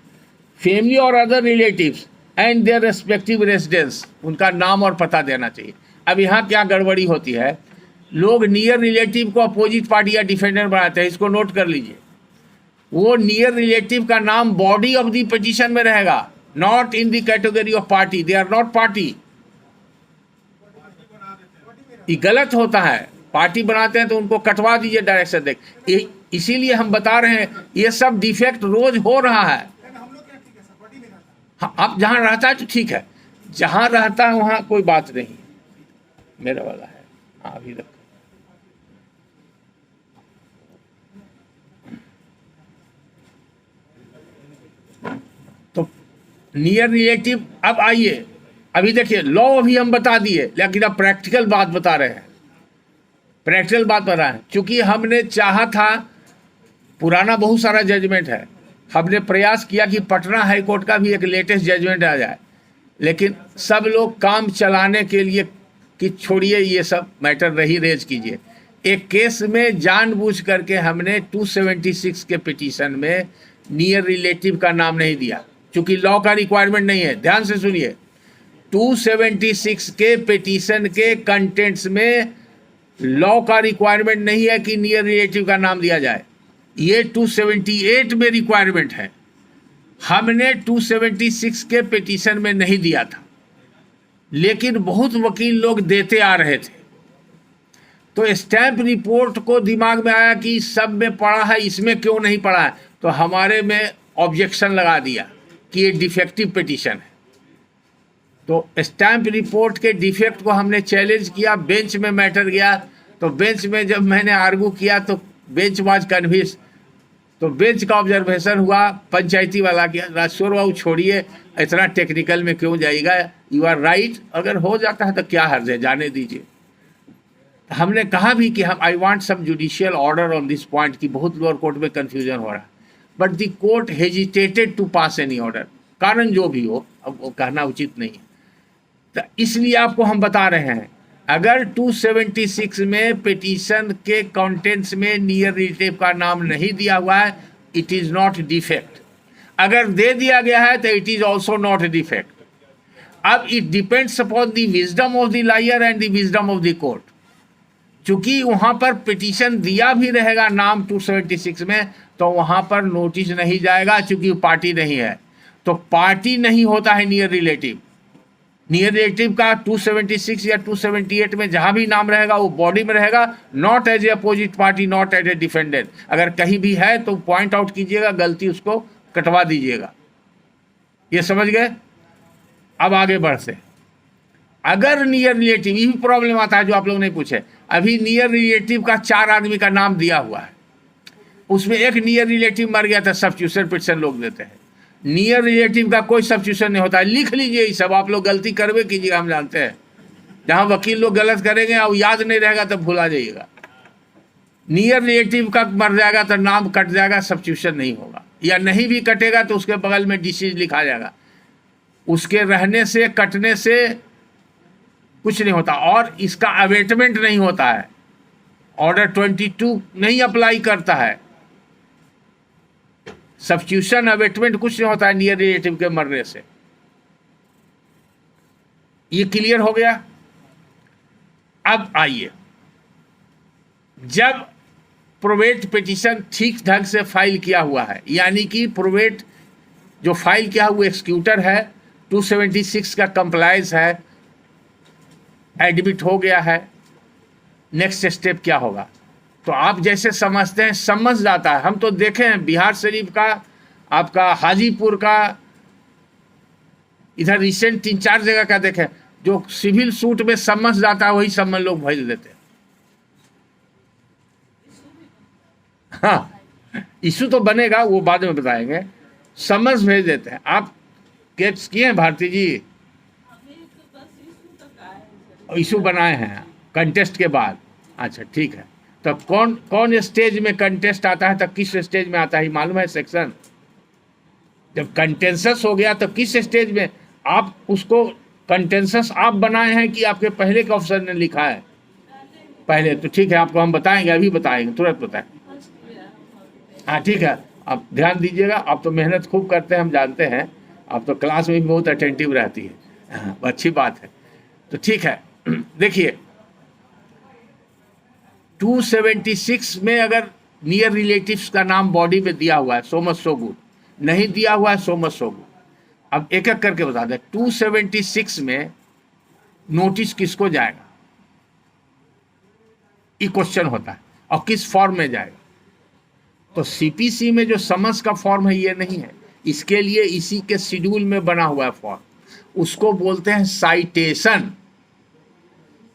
फैमिली और other relatives and their respective residence, उनका नाम और पता देना चाहिए। अब यहाँ क्या गड़बड़ी होती है, लोग नियर रिलेटिव को अपोजिट पार्टी या डिफेंडर बनाते हैं। इसको नोट कर लीजिए, वो नियर रिलेटिव का नाम बॉडी ऑफ द पिटीशन में रहेगा, not in the category of party. They are not party. ये गलत होता है। पार्टी बनाते हैं तो उनको कटवा दीजिए डायरेक्शन देख। इसीलिए हम बता रहे हैं ये सब डिफेक्ट रोज हो रहा है। हाँ अब जहाँ रहता है तो ठीक है, जहाँ रहता है वहाँ कोई बात नहीं। मेरा वाला है, हाँ अभी रख। तो नियर रिलेटिव, अब आइए अभी देखिए लॉ अभी हम बता दिए, लेकिन अब प्रैक्टिकल बात बता रहे हैं, प्रैक्टिकल बात बता रहे हैं। चूंकि हमने चाहा था, पुराना बहुत सारा जजमेंट है, हमने प्रयास किया कि पटना हाई कोर्ट का भी एक लेटेस्ट जजमेंट आ जाए, लेकिन सब लोग काम चलाने के लिए कि छोड़िए ये सब मैटर नहीं रेज कीजिए। एक केस में जानबूझ करके हमने 276 के पिटीशन में नियर रिलेटिव का नाम नहीं दिया, क्योंकि लॉ का रिक्वायरमेंट नहीं है। ध्यान से सुनिए, 276 के पिटीशन के कंटेंट्स में लॉ का रिक्वायरमेंट नहीं है कि नियर रिलेटिव का नाम दिया जाए, ये 278 में रिक्वायरमेंट है। हमने 276 के पिटीशन में नहीं दिया था, लेकिन बहुत वकील लोग देते आ रहे थे। तो स्टैंप रिपोर्ट को दिमाग में आया कि सब में पड़ा है, इसमें क्यों नहीं पड़ा है, तो हमारे में ऑब्जेक्शन लगा दिया कि ये डिफेक्टिव पिटीशन है। तो स्टैंप रिपोर्ट के डिफेक्ट को हमने चैलेंज किया, बेंच में मैटर गया। तो बेंच में जब मैंने आर्गू किया तो बेंच वाज कन्विंस। तो बेंच का ऑब्जर्वेशन हुआ पंचायती वाला कि राजस्वर बाबू छोड़िए, इतना टेक्निकल में क्यों जाइएगा, यू आर राइट, अगर हो जाता है तो क्या हर्ज है, जाने दीजिए। हमने कहा भी कि हम I want some judicial order on this point, कि बहुत लोअर कोर्ट में कंफ्यूजन हो रहा है, but the court hesitated to pass any order. कारण जो भी हो, अब वो कहना उचित नहीं है, तो इसलिए आपको हम बता रहे हैं, अगर 276 में पिटीशन के कंटेंट्स में नियर रिलेटिव का नाम नहीं दिया हुआ है, इट इज नॉट डिफेक्ट। अगर दे दिया गया है तो it is also not defect. अब it depends upon the wisdom of the lawyer and the wisdom of the court. चूंकि वहां पर पिटीशन दिया भी रहेगा नाम 276 में, तो वहां पर नोटिस नहीं जाएगा, चूंकि पार्टी नहीं है। तो पार्टी नहीं होता है नियर रिलेटिव। नियर रिलेटिव का 276 या 278 में जहां भी नाम रहेगा वो बॉडी में रहेगा, not as a opposite party, not as a defendant. अगर कहीं भी है तो पॉइंट आउट कीजिएगा, गलती उसको कटवा दीजिएगा। ये समझ गए? अब आगे बढ़ते। अगर नियर रिलेटिव, यही प्रॉब्लम आता है जो आप लोग ने पूछे। अभी नियर रिलेटिव का 4 आदमी का नाम दिया हुआ है, उसमें एक नियर रिलेटिव मर गया था, सब्स्टिट्यूशन पिटीशन लोग देते हैं। नियर रिलेटिव का कोई सब्स्टिट्यूशन नहीं होता है, लिख लीजिए। ये सब आप लोग गलती करवे कीजिएगा, हम जानते हैं। जहां वकील लोग गलत करेंगे और याद नहीं रहेगा तब भुला जाइएगा। नियर रिलेटिव का मर जाएगा तो नाम कट जाएगा, सब्स्टिट्यूशन नहीं होगा, या नहीं भी कटेगा तो उसके बगल में डिसीज लिखा जाएगा। उसके रहने से, कटने से कुछ नहीं होता, और इसका अवेटमेंट नहीं होता है। ऑर्डर 22 नहीं अप्लाई करता है। सब्स्टिट्यूशन अवेटमेंट कुछ नहीं होता है नियर रिलेटिव के मरने से। ये क्लियर हो गया? अब आइए, जब प्रोवेट पिटीशन ठीक ढंग से फाइल किया हुआ है, यानी कि प्रोवेट जो फाइल किया हुआ एक्सक्यूटर है, 276 का कंप्लायंस है, एडमिट हो गया है, नेक्स्ट स्टेप क्या होगा? तो आप जैसे समझते हैं, समझ जाता है। हम तो देखे हैं बिहार शरीफ का, आपका हाजीपुर का, इधर रिसेंट 3-4 जगह का देखे, जो सिविल सूट में समझ जाता है वही समझ लोग भेज देते हैं। हाँ, इशू तो बनेगा, वो बाद में बताएंगे। समझ भेज देते हैं। आप केस किए हैं भारती जी? इशू बनाए हैं कंटेस्ट के बाद? अच्छा ठीक है। तब कौन स्टेज में कंटेस्ट आता है, तब किस स्टेज में आता है मालूम है? सेक्शन जब कंटेंसस हो गया तो किस स्टेज में आप उसको कंटेंसस आप बनाए हैं कि आपके पहले के ऑफिसर ने लिखा है? पहले। तो ठीक है, आपको हम बताएंगे, अभी बताएंगे, तुरंत बताएं। हाँ ठीक है, आप ध्यान दीजिएगा। आप तो मेहनत खूब करते हैं, हम जानते हैं। आप तो क्लास में भी बहुत अटेंटिव रहती है, हाँ, अच्छी बात है। तो ठीक है, देखिए 276 में अगर नियर रिलेटिव्स का नाम बॉडी में दिया हुआ है, सो मच सो गुड। नहीं दिया हुआ है, सो मच सो गुड। अब एक एक करके बता दें, 276 में नोटिस किसको जाएगा, ये क्वेश्चन होता है, और किस फॉर्म में जाएगा। तो सीपीसी में जो समन्स का फॉर्म है ये नहीं है, इसके लिए इसी के शेड्यूल में बना हुआ है फॉर्म, उसको बोलते हैं साइटेशन।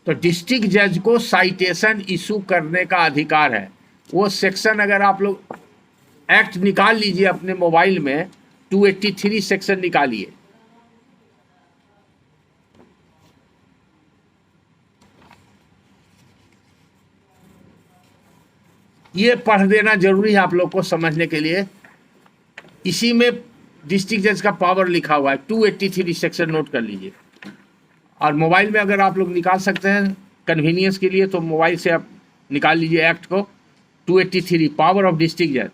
तो डिस्ट्रिक्ट जज को साइटेशन इशू करने का अधिकार है। वो सेक्शन अगर आप लोग एक्ट निकाल लीजिए अपने मोबाइल में, 283 सेक्शन निकालिए, ये पढ़ देना जरूरी है आप लोग को समझने के लिए। इसी में डिस्ट्रिक्ट जज का पावर लिखा हुआ है, 283 सेक्शन नोट कर लीजिए। और मोबाइल में अगर आप लोग निकाल सकते हैं कन्वीनियंस के लिए तो मोबाइल से आप निकाल लीजिए एक्ट को। 283 पावर ऑफ डिस्ट्रिक्ट जज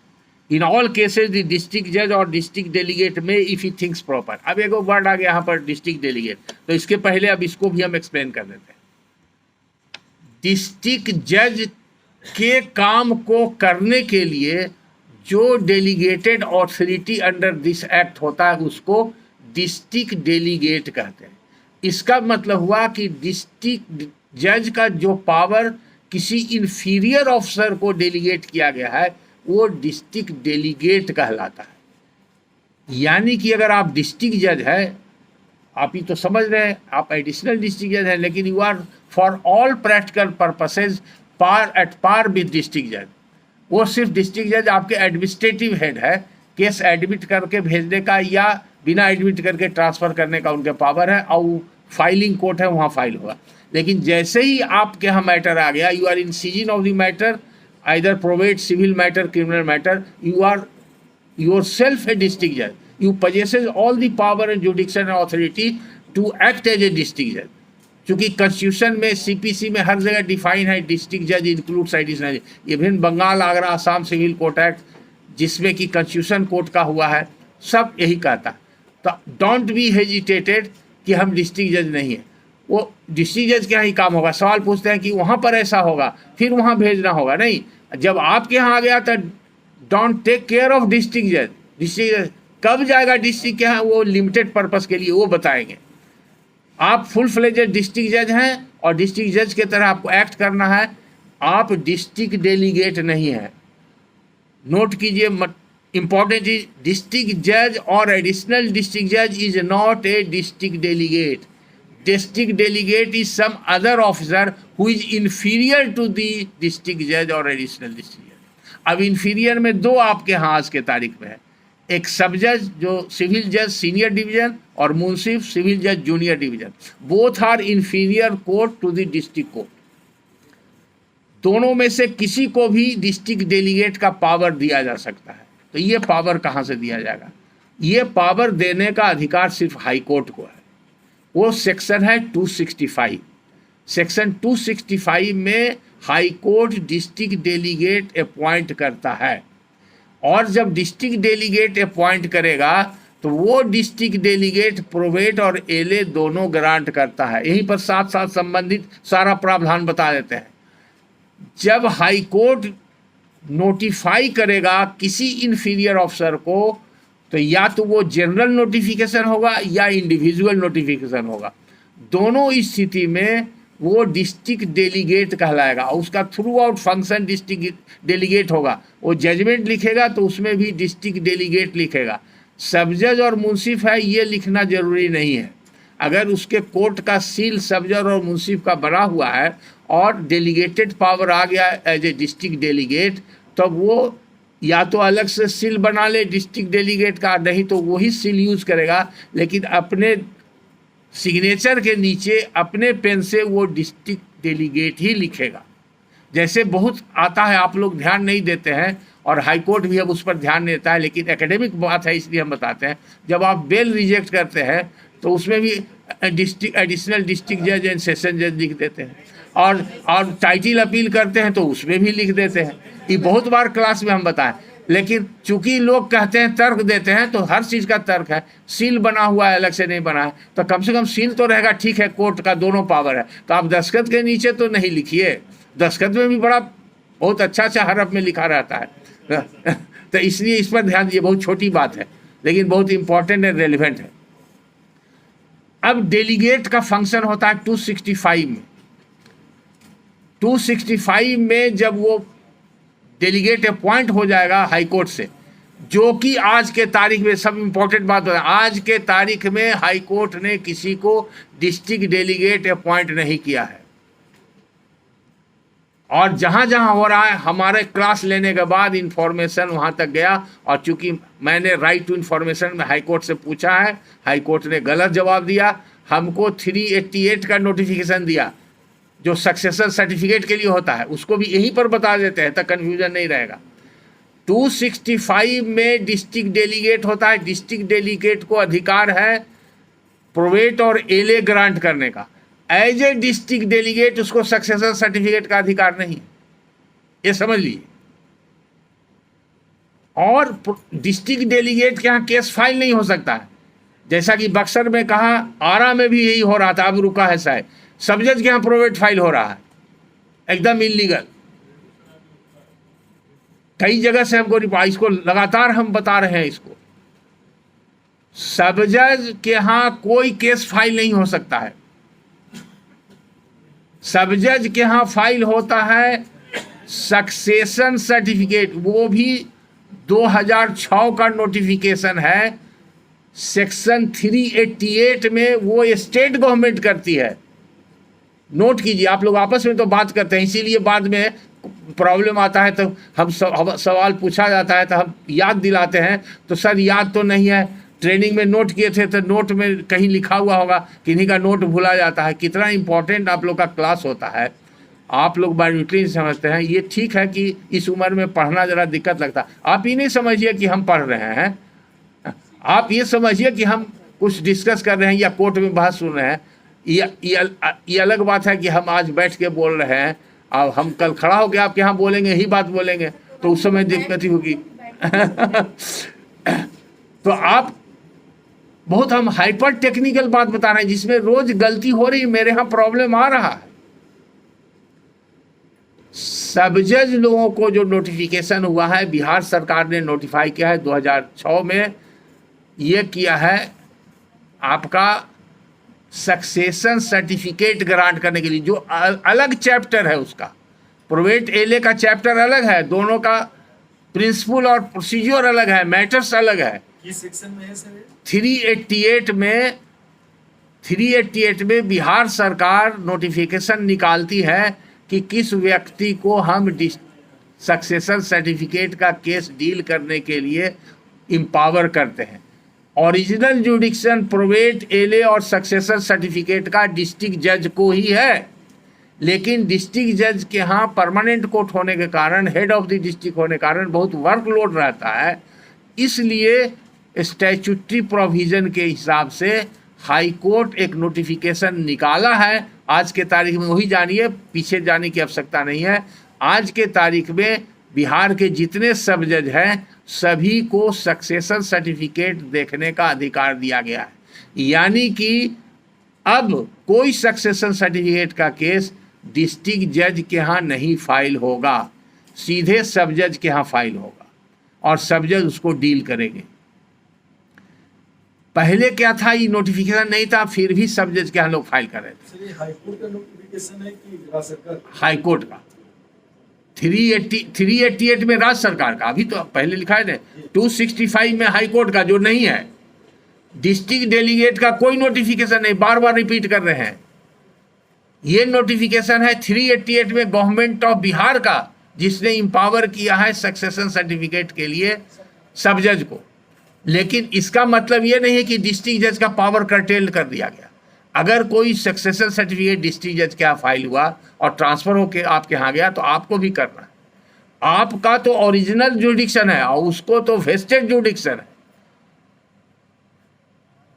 in all cases the district जज और डिस्ट्रिक्ट डेलीगेट में इफ ही थिंक्स प्रॉपर। अब एक वर्ड आ गया यहाँ पर डिस्ट्रिक्ट डेलीगेट, तो इसके पहले अब इसको भी हम एक्सप्लेन कर देते हैं। डिस्ट्रिक्ट जज के काम को करने के लिए जो delegated authority under this act होता है उसको डिस्ट्रिक्ट डेलीगेट कहते हैं। इसका मतलब हुआ कि डिस्ट्रिक्ट जज का जो पावर किसी इंफीरियर ऑफिसर को डेलीगेट किया गया है वो डिस्ट्रिक्ट डेलीगेट कहलाता है। यानी कि अगर आप डिस्ट्रिक्ट जज है, आप ही तो समझ रहे हैं आप एडिशनल डिस्ट्रिक्ट जज हैं, लेकिन you are for all practical purposes par with district जज। वो सिर्फ डिस्ट्रिक्ट जज आपके एडमिनिस्ट्रेटिव हेड है, केस एडमिट करके भेजने का या बिना एडमिट करके ट्रांसफ़र करने का उनके पावर है, और फाइलिंग कोर्ट है वहाँ फाइल होगा। लेकिन जैसे ही आपके यहाँ मैटर आ गया, you are in seisin of the matter, either probate, civil matter, criminal matter, you are yourself a district judge. You possesses all the power and jurisdiction and authority to act as a district judge. चूँकि कॉन्स्टिट्यूशन में सीपीसी में हर जगह डिफाइन है डिस्ट्रिक्ट जज includes additional. Even Bengal, Agra, Assam civil court act जिसमें कि कॉन्स्टिट्यूशन कोर्ट का हुआ है, सब यही कहता है। तो डोंट बी हेजिटेटेड कि हम डिस्ट्रिक्ट जज नहीं है। वो डिस्ट्रिक्ट जज के यहाँ ही काम होगा। सवाल पूछते हैं कि वहाँ पर ऐसा होगा फिर वहाँ भेजना होगा, नहीं। जब आपके यहाँ आ गया तो don't take care of district जज। डिस्ट्रिक्ट जज कब जाएगा डिस्ट्रिक्ट के यहाँ, वो लिमिटेड पर्पस के लिए वो बताएंगे। आप फुल फ्लेजेड डिस्ट्रिक्ट जज हैं और डिस्ट्रिक्ट जज के तरह आपको एक्ट करना है। आप डिस्ट्रिक्ट डेलीगेट नहीं है। नोट कीजिए, इंपॉर्टेंट इज डिस्ट्रिक्ट जज और एडिशनल डिस्ट्रिक्ट जज is not A district delegate. District delegate is some other officer who is inferior to the district जज और एडिशनल डिस्ट्रिक्ट जज। अब इंफीरियर में दो आपके यहाँ आज के तारीख में है, एक सब जज जो सिविल जज सीनियर डिवीजन और मुंसिफ सिविल जज junior division. Both are inferior court to the district court. दोनों में से किसी को भी डिस्ट्रिक्ट डेलीगेट का पावर दिया जा सकता है। तो ये पावर कहाँ से दिया जाएगा? ये पावर देने का अधिकार सिर्फ हाई कोर्ट को है। वो सेक्शन है 265। सेक्शन 265 में high court district delegate appoint करता है, और जब डिस्ट्रिक्ट डेलीगेट अपॉइंट करेगा तो वो डिस्ट्रिक्ट डेलीगेट प्रोवेट और एलए दोनों ग्रांट करता है। यहीं पर साथ साथ संबंधित सारा प्रावधान बता देते हैं। जब हाई कोर्ट नोटिफाई करेगा किसी इन्फीरियर ऑफिसर को, तो या तो वो जनरल नोटिफिकेशन होगा या इंडिविजुअल नोटिफिकेशन होगा। दोनों स्थिति में वो डिस्ट्रिक्ट डेलीगेट कहलाएगा और उसका through out function district delegate होगा। वो जजमेंट लिखेगा तो उसमें भी डिस्ट्रिक्ट डेलीगेट लिखेगा। सब जज और मुंसिफ है ये लिखना जरूरी नहीं है। अगर उसके कोर्ट का सील सब जज और मुंसिफ का बना हुआ है और डेलीगेटेड पावर आ गया एज ए डिस्ट्रिक्ट डेलीगेट, तो वो या तो अलग से सील बना ले डिस्ट्रिक्ट डेलीगेट का, नहीं तो वही सील यूज करेगा, लेकिन अपने सिग्नेचर के नीचे अपने पेन से वो डिस्ट्रिक्ट डेलीगेट ही लिखेगा। जैसे बहुत आता है, आप लोग ध्यान नहीं देते हैं और हाई कोर्ट भी अब उस पर ध्यान देता है, लेकिन एकेडमिक बात है इसलिए हम बताते हैं। जब आप बेल रिजेक्ट करते हैं तो उसमें भी डिस्ट्रिक्ट एडिशनल डिस्ट्रिक्ट जज एंड सेशन जज लिख देते हैं, और टाइटल अपील करते हैं तो उसमें भी लिख देते हैं। ये बहुत बार क्लास में हम बताएं, लेकिन चूंकि लोग कहते हैं तर्क देते हैं तो हर चीज़ का तर्क है। सील बना हुआ है, अलग से नहीं बना है, तो कम से कम सील तो रहेगा। ठीक है, कोर्ट का दोनों पावर है, तो आप दस्तखत के नीचे तो नहीं लिखिए। दस्तखत में भी बड़ा बहुत अच्छा हरफ में लिखा रहता है तो इसलिए इस पर ध्यान दीजिए। बहुत छोटी बात है लेकिन बहुत इंपॉर्टेंट एंड रेलिवेंट है। अब डेलीगेट का फंक्शन होता है 265 में। 265 में जब वो डेलीगेट अपॉइंट हो जाएगा हाई कोर्ट से, जो कि आज के तारीख में सब इंपॉर्टेंट बात है, आज के तारीख में हाई कोर्ट ने किसी को डिस्ट्रिक्ट डेलीगेट अपॉइंट नहीं किया है। और जहां जहां हो रहा है, हमारे क्लास लेने के बाद इंफॉर्मेशन वहां तक गया, और चूंकि मैंने राइट टू इंफॉर्मेशन में हाई कोर्ट से पूछा है, हाई कोर्ट ने गलत जवाब दिया। हमको 388 का नोटिफिकेशन दिया जो सक्सेसर सर्टिफिकेट के लिए होता है, उसको भी यहीं पर बता देते हैं, तब कन्फ्यूजन नहीं रहेगा। 265 में डिस्ट्रिक्ट डेलीगेट होता है। डिस्ट्रिक्ट डेलीगेट को अधिकार है प्रोवेट और एलए ग्रांट करने का। एज ए डिस्ट्रिक्ट डेलीगेट उसको सक्सेसर सर्टिफिकेट का अधिकार नहीं, ये समझ लीजिए। और डिस्ट्रिक्ट डेलीगेट के यहाँ केस फाइल नहीं हो सकता है, जैसा कि बक्सर में कहा, आरा में भी यही हो रहा था, अब रुका है शायद। सब जज के यहाँ प्रोवेट फाइल हो रहा है, एकदम इलीगल। कई जगह से हमको रिपोर्ट, इसको लगातार हम बता रहे हैं इसको। सब जज के यहाँ कोई केस फाइल नहीं हो सकता है। सब जज के यहाँ फाइल होता है सक्सेशन सर्टिफिकेट, वो भी 2006 का नोटिफिकेशन है। सेक्शन 388 में वो स्टेट गवर्नमेंट करती है। नोट कीजिए, आप लोग आपस में तो बात करते हैं, इसीलिए बाद में प्रॉब्लम आता है तो हम सवाल पूछा जाता है तो हम याद दिलाते हैं, तो सर याद तो नहीं है, ट्रेनिंग में नोट किए थे तो नोट में कहीं लिखा हुआ होगा, किन्हीं का नोट भूला जाता है। कितना इंपॉर्टेंट आप लोग का क्लास होता है, आप लोग बायोमेट्री समझते हैं। ये ठीक है कि इस उम्र में पढ़ना ज़रा दिक्कत लगता है। आप ये नहीं समझिए कि हम पढ़ रहे हैं, आप ये समझिए कि हम कुछ डिस्कस कर रहे हैं या कोर्ट में बहस सुन रहे हैं। ये अलग बात है कि हम आज बैठ के बोल रहे हैं, अब हम कल खड़ा होकर आपके यहाँ बोलेंगे, यही बात बोलेंगे, तो उस समय दिक्कत ही होगी। तो आप बहुत हम हाइपर टेक्निकल बात बता रहे हैं जिसमें रोज गलती हो रही है, मेरे यहाँ प्रॉब्लम आ रहा है। सब जज लोगों को जो नोटिफिकेशन हुआ है, बिहार सरकार ने नोटिफाई किया है 2006 में, ये किया है आपका सक्सेशन सर्टिफिकेट ग्रांट करने के लिए, जो अलग चैप्टर है उसका। प्रोवेट एलए का चैप्टर अलग है, दोनों का प्रिंसिपल और प्रोसीजर अलग है, मैटर्स अलग है। किस सेक्शन में है सर? 388 में बिहार सरकार नोटिफिकेशन निकालती है कि किस व्यक्ति को हम सक्सेशन सर्टिफिकेट का केस डील करने के लिए इम्पावर करते हैं। ओरिजिनल जुडिक्शन प्रोवेट एलए और सक्सेशन सर्टिफिकेट का डिस्ट्रिक्ट जज को ही है, लेकिन डिस्ट्रिक्ट जज के यहाँ परमानेंट कोर्ट होने के कारण, हेड ऑफ द डिस्ट्रिक्ट होने के कारण बहुत वर्कलोड रहता है। इसलिए स्टैट्यूटरी प्रोविजन के हिसाब से हाई कोर्ट एक नोटिफिकेशन निकाला है। आज के तारीख में वही जानिए, पीछे जाने की आवश्यकता नहीं है। आज के तारीख में बिहार के जितने सब जज हैं सभी को सक्सेशन सर्टिफिकेट देखने का अधिकार दिया गया है। यानी कि अब कोई सक्सेशन सर्टिफिकेट का केस डिस्ट्रिक्ट जज के यहाँ नहीं फाइल होगा, सीधे सब जज के यहाँ फाइल होगा और सब जज उसको डील करेंगे। पहले क्या था, ये नोटिफिकेशन नहीं था, फिर भी सब जज के यहाँ लोग फाइल कर रहे थे। हाईकोर्ट का नोटिफिकेशन है कि राज्य सरकार? हाईकोर्ट का 388 में राज्य सरकार का, अभी तो पहले लिखा है ना 265 में हाईकोर्ट का, जो नहीं है। डिस्ट्रिक्ट डेलीगेट का कोई नोटिफिकेशन नहीं, बार बार रिपीट कर रहे हैं। ये नोटिफिकेशन है 388 में गवर्नमेंट ऑफ बिहार का, जिसने इम्पावर किया है सक्सेशन सर्टिफिकेट के लिए सब जज को। लेकिन इसका मतलब ये नहीं है कि डिस्ट्रिक्ट जज का पावर कर्टेल कर दिया गया। अगर कोई सक्सेशन सर्टिफिकेट डिस्ट्रिक्ट जज के यहाँ फाइल हुआ और ट्रांसफर होके आपके यहाँ गया, तो आपको भी करना है। आपका तो ओरिजिनल जुडिक्शन है और उसको तो वेस्टेड जुडिक्शन है।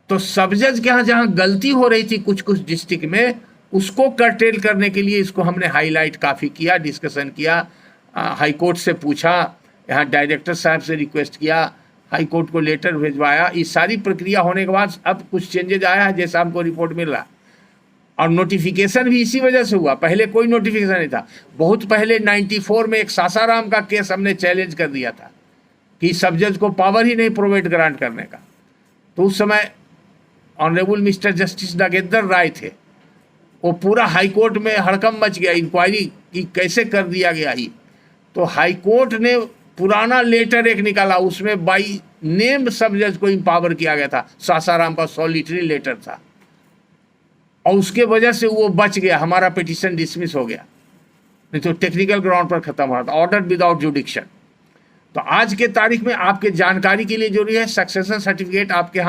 तो सब जज के यहाँ जहाँ गलती हो रही थी कुछ कुछ डिस्ट्रिक्ट में, उसको कर्टेल करने के लिए इसको हमने हाईलाइट काफ़ी किया, डिस्कशन किया, हाई कोर्ट से पूछा, यहाँ डायरेक्टर साहब से रिक्वेस्ट किया, हाई कोर्ट को लेटर भिजवाया। इस सारी प्रक्रिया होने के बाद अब कुछ चेंजेज आया है, जैसा हमको रिपोर्ट मिल रहा। और नोटिफिकेशन भी इसी वजह से हुआ, पहले कोई नोटिफिकेशन नहीं था। बहुत पहले 94 में एक सासाराम का केस हमने चैलेंज कर दिया था कि सब जज को पावर ही नहीं प्रोवेट ग्रांट करने का। तो उस समय ऑनरेबल मिस्टर जस्टिस नागेंद्र राय थे, वो पूरा हाई कोर्ट में हड़कंप मच गया, इंक्वायरी की कैसे कर दिया गया ही। तो हाई कोर्ट ने पुराना लेटर एक निकाला, उसमें बाई नेम सब जज को इम्पावर किया गया था। सासाराम का सॉलिटरी लेटर था और उसके वजह से वो बच गया, हमारा पिटीशन डिसमिस हो गया, नहीं तो टेक्निकल ग्राउंड पर खत्म हो रहा था, ऑर्डर विदाउट जुडिक्शन। तो आज के तारीख में आपके जानकारी के लिए जरूरी है, सक्सेशन सर्टिफिकेट आपके यहाँ